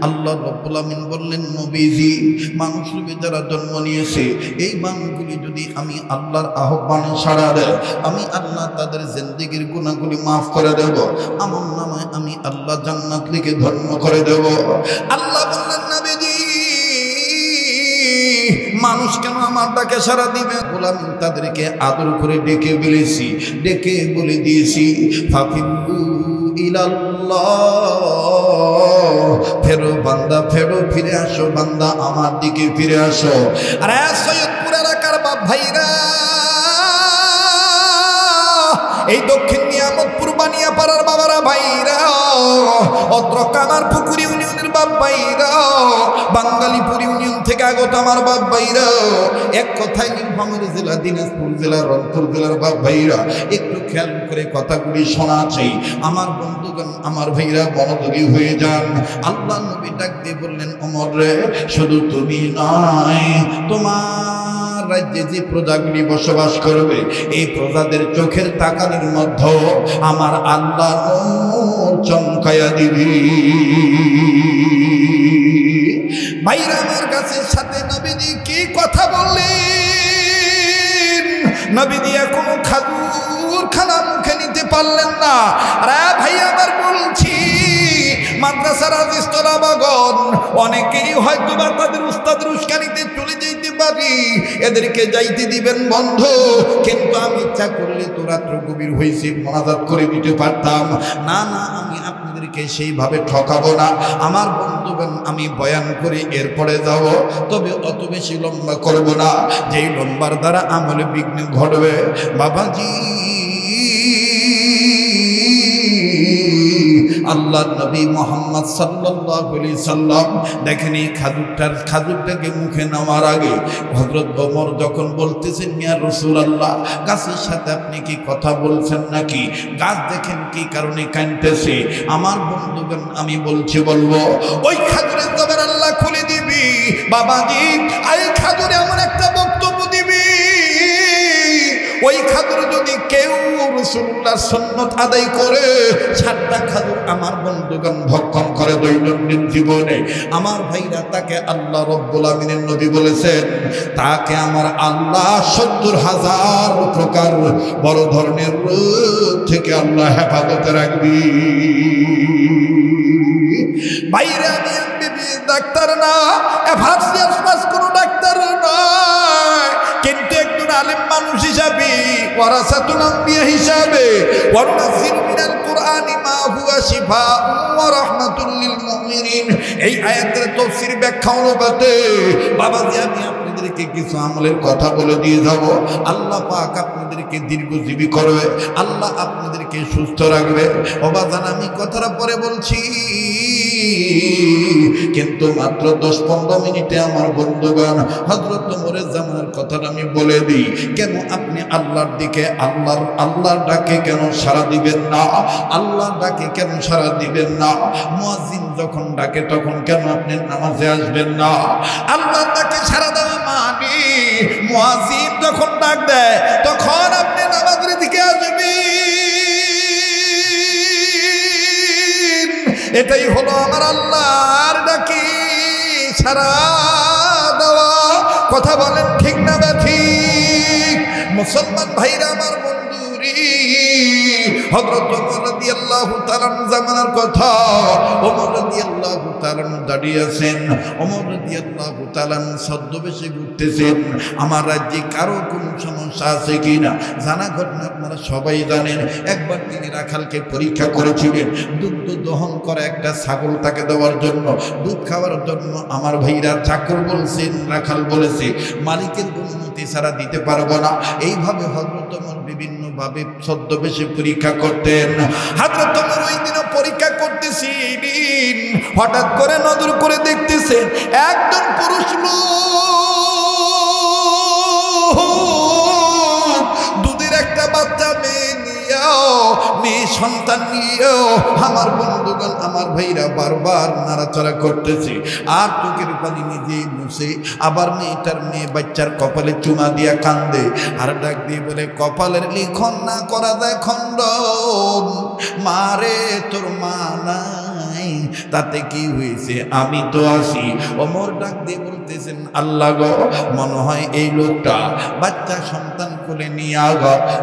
আল্লাহ রাব্বুল আমিন বললেন, নবীজি, মানুষ রূপে যারা জন্ম নিয়েছে, এই মানুষগুলি যদি আমি আল্লাহর আহ্বানে সাড়া দেয়, আমি আল্লাহ তাদের জিন্দেগির গুনাহগুলি মাফ করে দেব। আমার নামে আমি আল্লাহ জান্নাত লিখে ধন্য করে দেব। আল্লাহ বললেন, নবীজি, মানুষ কেন আমার ডাকে সাড়া দিবে? আমি তাদেরকে আদর করে ডেকে বলে দিয়েছি, ফাফিরু ইলাল্লাহ, ফেরো বান্দা ফেরো, ফিরে আসো বান্দা, আমার দিকে ফিরে আসো। আরে সৈয়দপুর এলাকার বাপ ভাইরা, এই দক্ষিণ নিয়ামতপুর বানিয়াপাড়ার বাবারা ভাইরা, অত্র কামার পুকুর ইউনিয়নের বাপ ভাইরা, বাঙ্গালীপুর ইউনিয়ন থেকে আগত আমার বাপ ভাইরা, এক কথায় নীলফামারী জেলা, দিনাজপুর জেলা, রংপুর জেলার বাপ ভাইরা, একটু খেয়াল করে কথাগুলি শোনা চাই। আমার বন্ধুগণ, আমার ভাইরা, মনোযোগী হয়ে যান। আল্লাহ নবী ডাক দিয়ে বললেন, ওমর রে, শুধু তুমি নয়, তোমার রাজ্যে যে প্রজাগুলি বসবাস করবে, এই প্রজাদের চোখের তাকানির মধ্যে আমার আল্লাহ নূর চমকায়া দিবি। ভাইরা আমার কাছে সাথে নবীজি কি কথা বললেন? নবীজি এখনো খাজুর খানা মুখে নিতে পারলেন না। আরে ভাই আমার বলছি, মাদ্রাসার আজিজ তোলাবাগণ অনেকেই হয়তো বা তাদের উস্তাদের উস্কানিতে চলে যেতে পারি, এদেরকে যাইতে দিবেন বন্ধ। কিন্তু আমি ইচ্ছা করলে তো রাত্র গভীর হয়েছে মোনাজাত করে দিতে পারতাম। না, আমি আপনাদেরকে সেইভাবে ঠকাবো না। আমার বন্ধুগণ, আমি বয়ান করে এরপরে যাব, তবে অত বেশি লম্বা করব না, যেই লম্বার দ্বারা আমলে বিঘ্ন ঘটবে। বাবাজি, আল্লাহ নবী মুহাম্মদ সাল্লাল্লাহু আলাইহি সাল্লাম দেখেন, এই খাজুরটাকে মুখে নেওয়ার আগে হযরত ওমর যখন বলতেছেন, ইয়া রাসূলুল্লাহ, গাছের সাথে আপনি কি কথা বলছেন নাকি? গাছ দেখেন কি কারণে কাঁদতেছে। আমার বন্ধুগণ, আমি বলবো, ওই খাজুরের জবান আল্লাহ খুলে দিবি। বাবাজি, এই খাজুরে এমন একটা বক্তব্য দিবি, ওই খাজুর যদি কেউ রাসূলুল্লাহর সুন্নাত আদায় করে, 7টা খাজুর আমার বন্ধুগণ ভক্ষণ করে দৈনন্দিন জীবনে, আমার ভাইরা, তাকে আল্লাহ রাব্বুল আমিনের নবী বলেছেন, তাকে আমার আল্লাহ 70,000 প্রকার বড় ধরনের রোগ থেকে আল্লাহ হেফাজতে রাখবি। ভাইরা, আমি এমবিবিএস ডাক্তার না, এফআরসিএস পাস কোনো ডাক্তার নয়, কিন্তু একজন আলেম মানুষ হিসাবে, ওয়ারাসাতুল আম্বিয়া হিসাবে, ওয়ানুনাজ্জিলু মিনাল কুরআন কুরআনি মা হুয়া শিফাউন ওয়া রাহমাতুল লিল মুমিনিন। এই আয়াতের তাফসীর ব্যাখ্যা অনুপাতে বাবাজি আমি আপনাদেরকে কিছু আমলের কথা বলে দিয়ে যাব। আল্লাহ পাক আপনাদেরকে দীর্ঘজীবী করবে, আল্লাহ আপনাদেরকে সুস্থ রাখবে। ও বাজান আমি কথাটা পরে বলছি, কিন্তু মাত্র 10-15 মিনিটে আমার বন্ধুগণ হযরত ওমরের জামানার কথাটা আমি বলে দিই। কেন আপনি আল্লাহর দিকে আল্লাহর ডাকে কেন সাড়া দিবেন না? আল্লাহর ডাকে কেন সাড়া দিবেন না? মুয়াজ্জিন যখন ডাকে তখন কেন আপনি নামাজে আসবেন না? আল্লাহর ডাকে সাড়া দেওয়া মানে মুয়াজ্জিন যখন ডাক দেয় তখন আপনি নামাজের দিকে আসবেন। এটাই হলো আমার আল্লাহর ডাকে সাড়া দেওয়া। কথা বলেন ঠিক না ঠিক? মুসলমান ভাইরা আমার বন্ধুরি, হযরত ওমর রাদিয়াল্লাহু তাআলা জামানার কথা। ওমর রাদিয়াল্লাহু তাআলা দাঁড়িয়ে আছেন, ওমর রাদিয়াল্লাহু তাআলা ছদ্মবেশে ঘুরতেছেন। আমার রাজ্যে কারো কোনো সমস্যা আছে কিনা জানা ঘটনা আপনারা সবাই জানেন। একবার তিনি রাখালকে পরীক্ষা করেছিলেন দুধ দহন করা একটা ছাগল তাকে দেওয়ার জন্য, দুধ খাওয়ার জন্য। আমার ভাইরা চাকর বলছেন, রাখাল বলেছে মালিকের অনুমতি ছাড়া দিতে পারবো না। এইভাবে হযরত ওমর বিভিন্নভাবে ছদ্মবেশে পরীক্ষা করতেন। হযরত ওমর ওই দিনও পরীক্ষা করতেছি, হঠাৎ করে নজর করে দেখতেছেন একজন পুরুষ লোক দুধের একটা বাচ্চা মেয়ে সন্তান নিয়েও আমার বন্ধুগণ আমার ভাইরা বারবার নাড়াচাড়া করতেছে আর চোখের পানি নিজেই মুছে। আবার মেয়ে বাচ্চার কপালে চুমা দিয়া কান্দে আর ডাক দিয়ে বলে, কপালের লিখন না করা যায় খণ্ডন, মারে তোর মা নাই তাতে কি হয়েছে, আমি তো আছি। ওমর ডাক দিয়ে বলতেছেন, আল্লাহ গো, মনে হয় এই লোকটা বাচ্চা সন্তান কোলে নিয়ে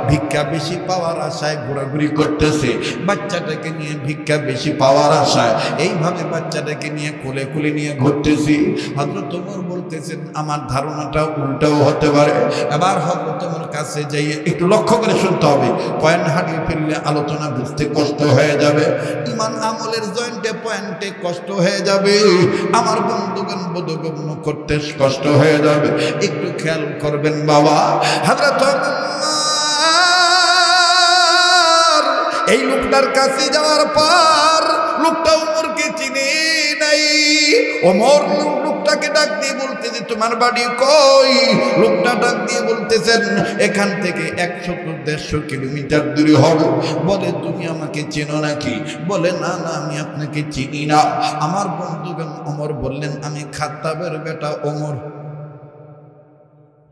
ভিক্ষা বেশি পাওয়ার আশায় ঘোরাঘুরি করতেছে। বাচ্চাটাকে নিয়ে ভিক্ষা বেশি পাওয়ার আশায় এইভাবে বাচ্চাটাকে নিয়ে কোলে নিয়ে ঘুরতেছি। হযরত ওমর বলতেছেন, আমার ধারণাটা উল্টাও হতে পারে। এবার হযরত ওমর কাছে যাইয়ে একটু লক্ষ্য করে শুনতে হবে, পয়েন্ট হারিয়ে ফেললে আলোচনা বুঝতে কষ্ট হয়ে যাবে, ইমান আমলের জয়েন্টে পয়েন্টে কষ্ট হয়ে যাবে, আমার বন্ধুগণ বোধগম্য করতে কষ্ট হয়ে যাবে। একটু খেয়াল করবেন বাবা। হযরত এই লোকটার কাছে যাওয়ার পর লোকটা ওমরকে চিনে নাই। ওমর লোকটাকে ডাক দিয়ে বলতেছে, তোমার বাড়ি কই? লোকটা ডাক দিয়ে বলতেছেন, এখান থেকে 100-150 কিলোমিটার দূরে হবে। বলে, তুমি আমাকে চেনো নাকি? বলে, না আমি আপনাকে চিনি না। আমার বন্ধুগণ ওমর বললেন, আমি খাত্তাবের বেটা ওমর।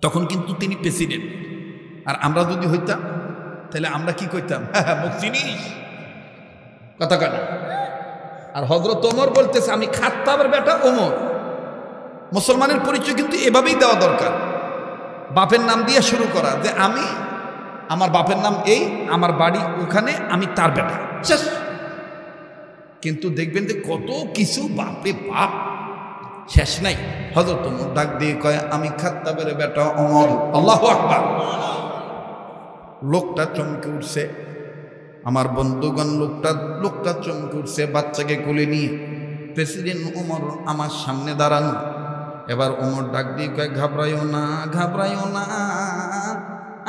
তখন কিন্তু তিনি প্রেসিডেন্ট, আর আমরা যদি হইতাম তাহলে আমরা কি করতাম? মুখ চিনিস, কথা কেন? আর হযরত ওমর বলতেছে, আমি খাত্তাবের বেটা ওমর। মুসলমানের পরিচয় কিন্তু এভাবেই দেওয়া দরকার, বাপের নাম দিয়ে শুরু করা, যে আমি, আমার বাপের নাম এই, আমার বাড়ি ওখানে, আমি তার বেটা, শেষ। কিন্তু দেখবেন যে কত কিছু, বাপরে বাপ, শেষ নাই। হযরত ওমর ডাক দিয়ে কয়, আমি খাত্তাবের বেটা ওমর। আল্লাহু আকবার। লোকটা চমকে উঠছে, আমার বন্ধুগণ লোকটা চমকে উঠছে, বাচ্চাকে কোলে নিয়ে। প্রেসিডেন্ট ওমর আমার সামনে দাঁড়ানো। এবার ওমর ডাক দিয়ে কয়, ঘাবড়াইও না,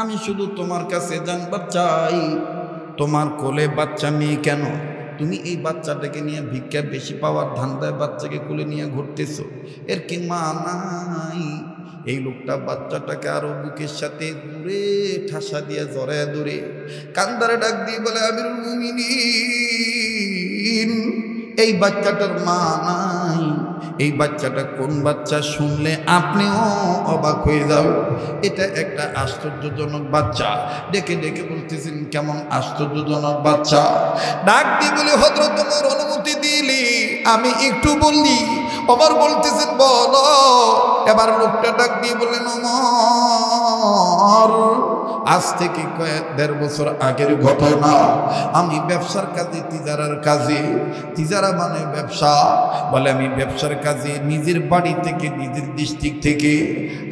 আমি শুধু তোমার কাছে জানবার চাই, তোমার কোলে বাচ্চা মেয়ে কেন? তুমি এই বাচ্চাটাকে নিয়ে ভিক্ষা বেশি পাওয়ার ধান্দায় বাচ্চাকে কোলে নিয়ে ঘুরতেছো, এর কি মা নাই? এই লোকটা বাচ্চাটাকে আরো বুকের সাথে দূরে ঠাসা দিয়ে জড়ায় ধরে কান্দারে ডাক দিয়ে বলে, আমিরুল মুমিনিন, এই বাচ্চাটার মা নাই। এই বাচ্চাটা কোন বাচ্চা শুনলে আপনিও অবাক হয়ে যাবেন। এটা একটা আশ্চর্যজনক বাচ্চা। ডেকে বলতেছেন, কেমন আশ্চর্যজনক বাচ্চা? ডাক দিয়ে বলে, হযরত ওমর অনুমতি দিলি আমি একটু বললি। ওমর বলতেছেন, বলো। এবার লোকটা ডাক দিয়ে বললেন, ওমর আজ থেকে 1.5 বছর আগের ঘটনা। আমি ব্যবসার কাজে, তিজারার কাজে, তিজারা মানে ব্যবসা, বলে আমি ব্যবসার কাজে নিজের বাড়ি থেকে, নিজের ডিস্ট্রিক্ট থেকে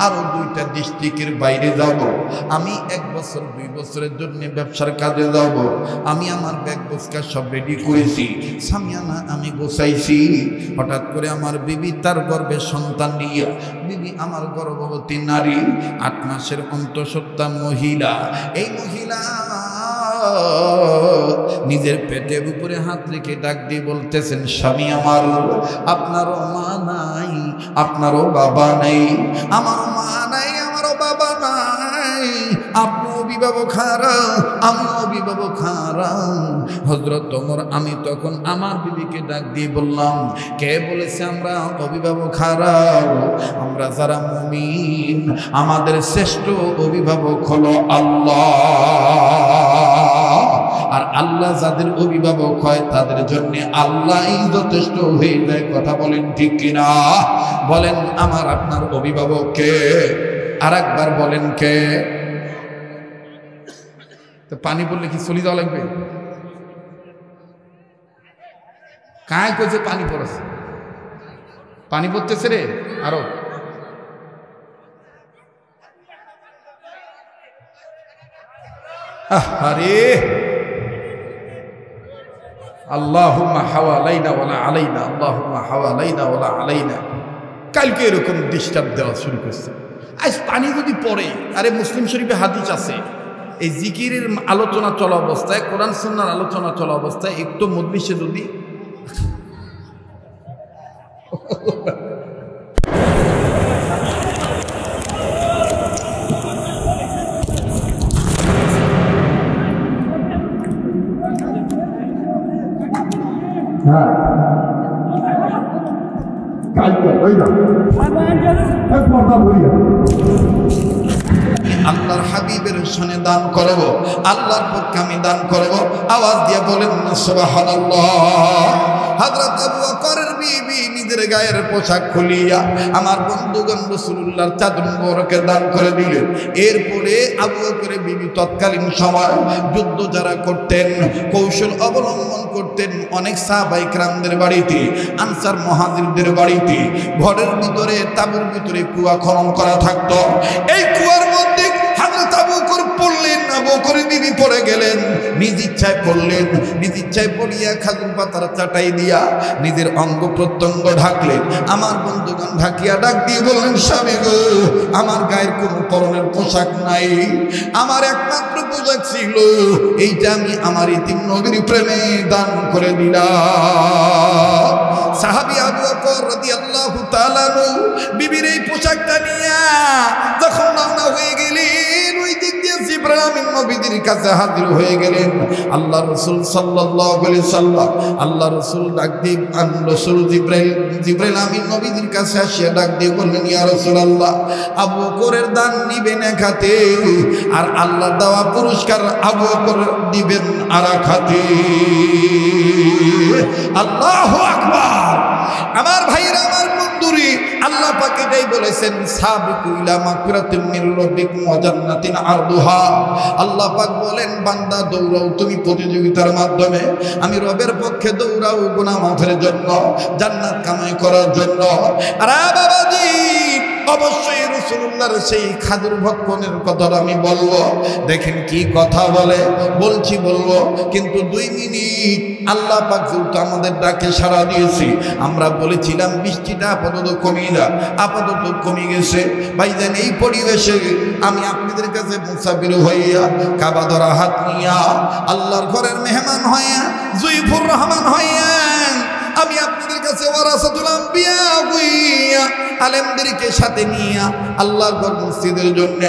আরো 2টা ডিস্ট্রিক্টের বাইরে যাব। আমি 1 বছর 2 বছরের জন্য ব্যবসার কাজে যাব। আমি আমার ব্যাগ বোঝকা সব রেডি করেছি, সামিয়ানা আমি গোছাইছি। হঠাৎ করে আমার বিবি তার গর্ভে সন্তান নিয়ে, বিবি আমার গর্ভবতী নারী, 8 মাসের অন্তঃসত্ত্বা মহিলা। এই মহিলা নিজের পেটের উপরে হাত রেখে ডাক দিয়ে বলতেছেন, স্বামী আমার, আপনারও মা নাই, আপনারও বাবা নাই, আমারও মা নাই, আমারও বাবা নাই, আপনি অভিভাবক হারাম, আমি অভিভাবক হারাম। হযরত ওমর, আমি তখন আমার বিবিকে ডাক দিয়ে বললাম, কে বলেছে আমরা অভিভাবক হারাম? আমরা যারা মুমিন, আমাদের শ্রেষ্ঠ অভিভাবক হলো আল্লাহ। আর আল্লাহ যাদের অভিভাবক হয় তাদের জন্য আল্লাহই যথেষ্ট হয়ে যায়। কথা বলেন ঠিক কিনা? বলেন আমার আপনার অভিভাবক কে? আর একবার বলেন কে? তো পানি পড়লে কি চলে যাওয়া লাগবে? কায় কইছে পানি পড়েছে? পানি পড়তেছে রে আরো। আরে আল্লাহুম্মা হাওয়ালাইনা ওয়ালা আলাইনা, আল্লাহুম্মা হাওয়ালাইনা ওয়ালা আলাইনা। কালকে এরকম ডিস্টার্ব দেওয়া শুরু করছে। আজ পানি যদি পড়ে, আরে মুসলিম শরীফে হাদিস আছে, এই জিকিরের আলোচনা চলা অবস্থায়, কোরআন সুন্নাহর আলোচনা চলা অবস্থায় একটু মজলিসে যদি আল্লাহর হাবিবের শোনে দান করব, আল্লাহর পক্ষে আমি দান করব। আওয়াজ দিয়ে বলেন না সুবহানাল্লাহ। হযরত আবু বকরের বিবি নিজের গায়ের পোশাক খুলিয়া আমার বন্ধুগণ রাসূলুল্লাহর চাদর মোবারকে দান করে দিলেন। এরপরে আবু বকরের বিবি তৎকালীন সময় যুদ্ধ যারা করতেন, কৌশল অবলম্বন করতেন, অনেক সাহাবায়ে কেরামদের বাড়িতে, আনসার মুহাজিরদের বাড়িতে ঘরের ভিতরে, তাঁবুর ভিতরে কুয়া খনন করা থাকতো। এই কুয়ার মধ্যে হযরত আবু বকর পড়লেন, আবু বকরের বিবি পড়ে গেলেন, নিজ ইচ্ছায় পড়লেন, নিজ ইচ্ছায় পড়িয়া খাজুর পাতার চাটাই দিয়া নিজের অঙ্গ প্রত্যঙ্গ ঢাকলেন। আমার বন্ধুগণ ঢাকিয়া ডাক দিয়ে বললেন, স্বামী গো, আমার গায়ের কোনো পরনের পোশাক নাই, আমার একমাত্র পোশাক ছিল এইটা, আমি আমার ইতিম নবীর প্রেমে দান করে দিলাম। সাহাবী আবু বকর রাদিয়াল্লাহু তাআলা বিবির এই পোশাকটা নিয়ে যখন রওনা হয়ে গেলেন, ওই দিক দিয়ে জিবরাইল আমিন নবীর কাছে হাজির হয়ে গেলেন। আল্লাহ রাসূল সাল্লাল্লাহু আলাইহি সাল্লাম, আল্লাহ রাসূল ডাক দিয়ে রাসূল জিবরাইল আমিন নবীর কাছে আসিয়া ডাক দিয়ে বললেন, ইয়া রাসূলুল্লাহ, আবু বকরের দান নিবেন এক হাতে, আর আল্লাহ দেওয়া পুরস্কার আবু বকর দিবেন আর এক হাতে। আল্লাহু আকবার। আমার ভাইরা, আমার বন্ধুরে, আল্লাহ পাক এটাই বলেছেন, সাবিকু ইলা মাগফিরাতিন মির রাব্বিকুম ওয়া জান্নাতিন আরদুহা। আল্লাহ পাক বলেন, বান্দা দৌড়াও তুমি প্রতিযোগিতার মাধ্যমে, আমি রবের পক্ষে দৌড়াও গুনাহ মাফের জন্য, জান্নাত কামাই করার জন্য। আরে বাবাজি, অবশ্যই রাসূলুল্লাহর সেই খাজুর ভক্ষণের কথা আমি বলবো। দেখেন কি কথা বলে, বলবো, কিন্তু 2 মিনিট আল্লাহ পাক যেহেতু আমাদের ডাকে সাড়া দিয়েছি, আমরা বলেছিলাম বৃষ্টিটা আপাতত কমিয়ে না, আপাতত কমে গেছে। ভাইজান, এই পরিবেশে আমি আপনাদের কাছে মুসাফির হইয়া, কাবা ধরা হাত নিয়া, আল্লাহর ঘরের মেহমান হইয়া, জুইফুর রহমান হইয়া, আমি আপনাদের কাছে ওয়ারাসাতুল আম্বিয়া হইয়া, আলেমদেরকে সাথে নিয়ে আল্লাহর ঘর মসজিদের জন্য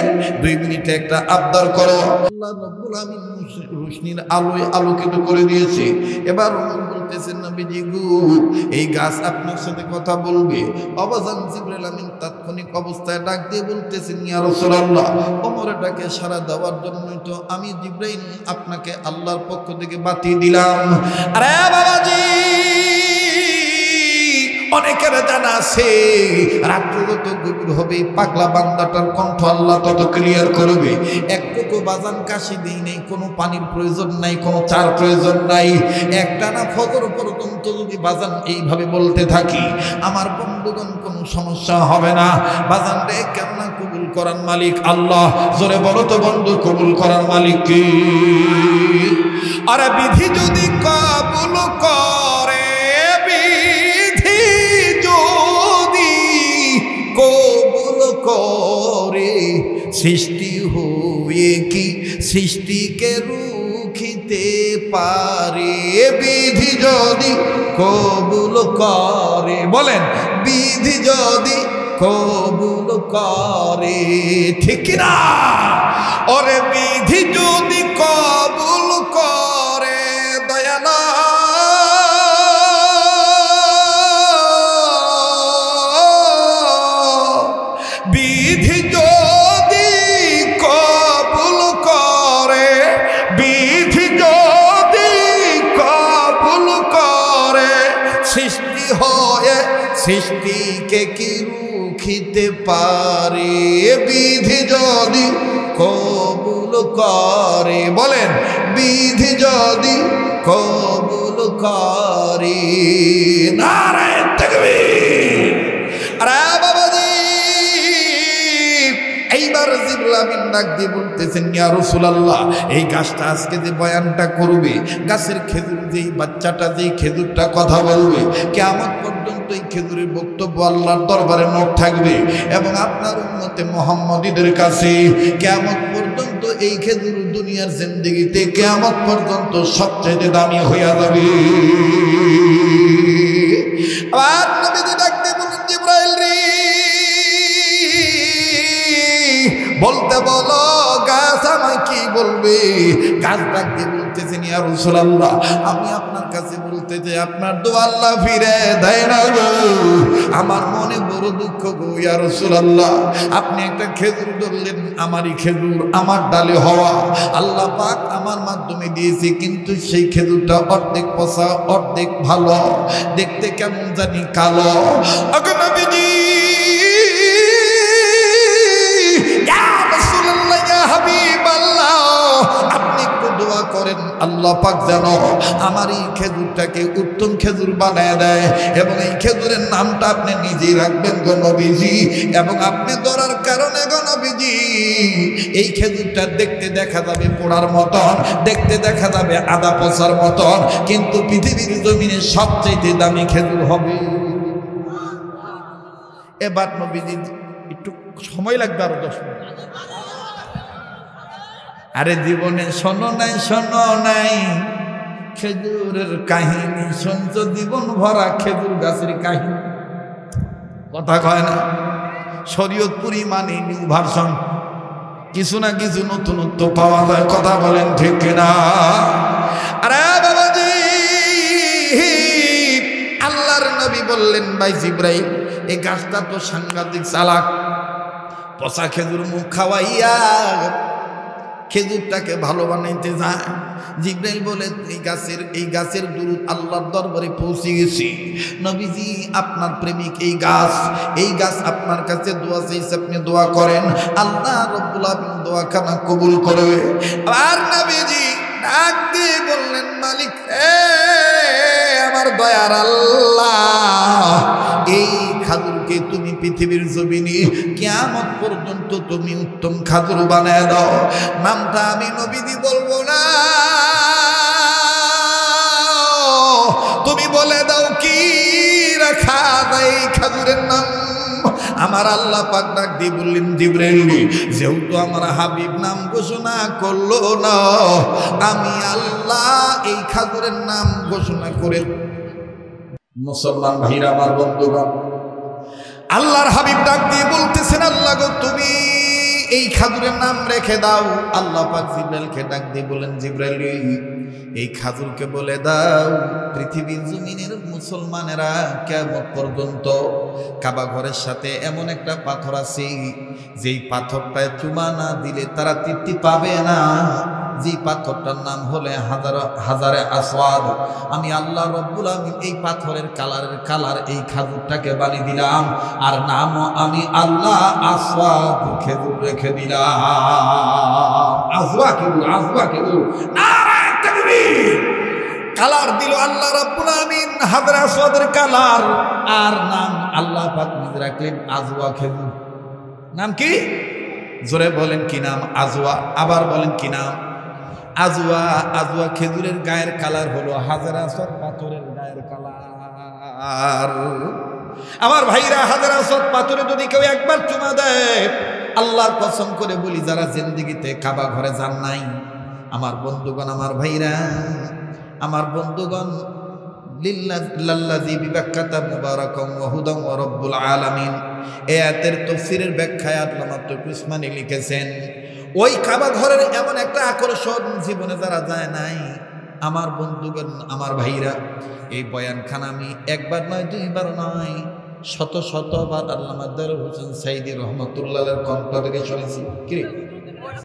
2 মিনিটে একটা আবদার করো। আল্লাহ রাব্বুল আমিন রোশনির আলোয় আলোকিত করে দিয়েছে। এবার বলতেছেন, নবীজি গো, এই গাছ আপনার সাথে কথা বলবে। অবজান জিবরাইল আমিন তাৎক্ষণিক অবস্থায় ডাক দিয়ে বলতেছেন, ইয়া রাসূলুল্লাহ, ওমরের ডাকে সাড়া দেওয়ার জন্যই তো আমি জিবরাইল আপনাকে আল্লাহর পক্ষ থেকে বাতিয়ে দিলাম। আরে বাবাজি, অনেকের জানা আছে রাত্র যত গভীর হবে পাগলা বান্দাটার কণ্ঠ আল্লাহ তত ক্লিয়ার করবে। একটুকু বাজান কাশি দিই নেই, কোনো পানির প্রয়োজন নাই, কোনো চার প্রয়োজন নাই। একটানা ফজর পর্যন্ত যদি বাজান এইভাবে বলতে থাকি আমার বন্ধুগণ কোনো সমস্যা হবে না। বাজান রে কেমন কবুল করার মালিক আল্লাহ, জোরে বলো তো বন্ধু কবুল করার মালিক কি? আরে বিধি যদি কবুল করে, বিধি যদি কবুল করে, সৃষ্টি হয়ে কি সৃষ্টিকে রুখিতে পারে? বিধি যদি কবুল করে, বলেন বিধি যদি কবুল করে, ঠিক না? ওরে বিধি যদি কবুল করে দয়ালা, বিধি যদি কবুল করে, বিধি যদি কবুল করে, সৃষ্টি হয়ে সৃষ্টিকে কি রুখিতে পারে? বিধি যদি কবুল করে, বলেন বিধি যদি কবুল করে। নারায়ে তাকবীর। আরে বাবাজি, এইবার জিবরিল আমিন ডাক দিয়ে বলতেছেন ইয়া রাসূলুল্লাহ, এই গাছটা আজকে যে বয়ানটা করবে, গাছের খেজুর যেই বাচ্চাটা যেই খেজুরটা কথা বলবে, কিয়ামত পর্যন্ত এই খেজুরের বক্তব্য আল্লাহর দরবারে নোট থাকবে এবং আপনার উম্মতে মুহাম্মাদীদের কাছে কিয়ামত পর্যন্ত এই খেজুর দুনিয়ার জিন্দেগিতে কিয়ামত পর্যন্ত সবচেয়ে দামি হইয়া যাবে। আর নবীজি ডাক দিয়ে বলেন জিবরাইল রে, বলতে বলো গাছ আমায় কি বলবে? গাছ ডাক দিয়ে বলতেছেন ইয়া রাসূলুল্লাহ, আমি আপনার কাছে বলতে যে আপনার দোয়া আল্লাহ ফিরে দেয় না গো, আমার মনে বড় দুঃখ গো ইয়া রাসূলুল্লাহ। আপনি একটা খেজুর ধরলেন, আমারই খেজুর, আমার ডালে হওয়া, আল্লাহ পাক আমার মাধ্যমে দিয়েছে, কিন্তু সেই খেজুরটা অর্ধেক পচা অর্ধেক ভালো, দেখতে কেমন জানি কালো। ওগো নবীজি, আপনি একটু দোয়া করেন আল্লাহ পাক যেন আমার এই খেজুরটাকে উত্তম খেজুর বানায় দেয়, এবং এই খেজুরের নামটা আপনি নিজেই রাখবেন গো নবীজি। এবং আপনি ধরার কারণে গো নবীজি এই খেজুরটা দেখতে দেখা যাবে পোড়ার মতন, দেখতে দেখা যাবে আদা পচার মতন, কিন্তু পৃথিবীর জমিনে সবচেয়ে দামি খেজুর হবে। এবার নবীজি একটু সময় লাগবে, আরো 10 মিনিট। আরে জীবনে শোনো নাই খেজুরের কাহিনী, শুনছো জীবন ভরা খেজুর গাছের কাহিনী, কথা কয় না? শরীয়তপুরি মানে নিউ ভার্সন, কিছু না কিছু নতুনত্ব পাওয়া যায়, কথা বলেন ঠিক কিনা? আরে বাবাজি, আল্লাহর নবী বললেন ভাই জিবরাইল, এই গাছটা তো সাংঘাতিক চালাক, পচা খেজুর মুখ খাওয়াইয়া খেজুরটাকে ভালো বানাইতে যায়। জিবরাইল বলে এই গাছের দুরূদ আল্লাহর দরবারে পৌঁছে গেছি। নবীজি আপনার প্রেমিক এই গাছ আপনার কাছে দোয়া চাইছে, আপনি দোয়া করেন, আল্লাহ রাব্বুল আলামিন দোয়াখানা কবুল করবে। আর নবীজি ডাক দিয়ে বললেন, মালিক আমার দয়ার আল্লাহ, এই খাজুরকে তুমি পৃথিবীর জমিনে কিয়ামত পর্যন্ত তুমি উত্তম খাজুর বানায় দাও। নামটা আমি নবীজি বলবো না, তুমি বলে দাও কি রাখা যায় এই খাজুরের নাম। আমার আল্লাহ পাক ডাক দিয়ে বললেন, জিবরাইল যেহেতু আমার হাবিব নাম ঘোষণা করলো না, আমি আল্লাহ এই খাজুরের নাম ঘোষণা করে। মুসলমান ভাইরা আমার বন্ধুগণ, আল্লাহর হাবিব ডাক দিয়ে বলতেছেন, আল্লাহ গো তুমি এই খাজুরের নাম রেখে দাও। আল্লাহ পাক জিবরাইলকে ডাক দিয়ে বলেন, জিবরাইল এই খাজুরকে বলে দাও পৃথিবীর জমিনের মুসলমানেরা কিয়ামত পর্যন্ত কাবা ঘরের সাথে এমন একটা পাথর আছে, যেই পাথরটায় চুমা না দিলে তারা তৃপ্তি পাবে না। যে পাথরটার নাম হলে হাজারে আসওয়াদ। আমি আল্লাহ রব্বুল আমিন এই পাথরের কালার এই খেজুরটাকে বানিয়ে দিলাম, আর নামও আমি আল্লাহ আসওয়াদ খেজুর রেখে দিলাম। আসওয়া খেজুর নারায়ে তাকবীর। কালার দিল আল্লাহ রাব্বুল আমিন হাজারে আসওয়াদের কালার, আর নাম আল্লাহ পাক নিজে রাখলেন আজওয়া খেজুর। নাম কি? জোরে বলেন কি নাম? আজওয়া। আবার বলেন কি নাম? আজওয়া। আজওয়া খেজুরের গায়ের কালার হলো হাজারে আসওয়াদ পাথরের গায়ের কালার। আমার ভাইরা, হাজারে আসওয়াদ পাথরে যদি কেউ একবার চুমা দেয়, আল্লাহর কসম করে বলি, যারা জিন্দেগিতে কাবা ঘরে যান নাই, আমার বন্ধুগণ, আমার ভাইরা, আমার বন্ধুগণ, লিল্লাযী বিবাক্কাতা মুবারাকাম ওয়া হুদাম ওয়া রাব্বুল আলামিন, এই আয়াতের তাফসীরের ব্যাখ্যায় আল্লামা তৌফিক উসমানী লিখেছেন, ওই কাবা ঘরের এমন একটা আকর্ষণ জীবনে যারা যায় নাই, আমার বন্ধুগণ, আমার ভাইরা, এই বয়ানখানা আমি একবার নয়, দুইবার নয়, শত শতবার আল্লামা দেলোয়ার হোসেন সাঈদী রহমাতুল্লাহের কণ্ঠ থেকে শুনেছি। কি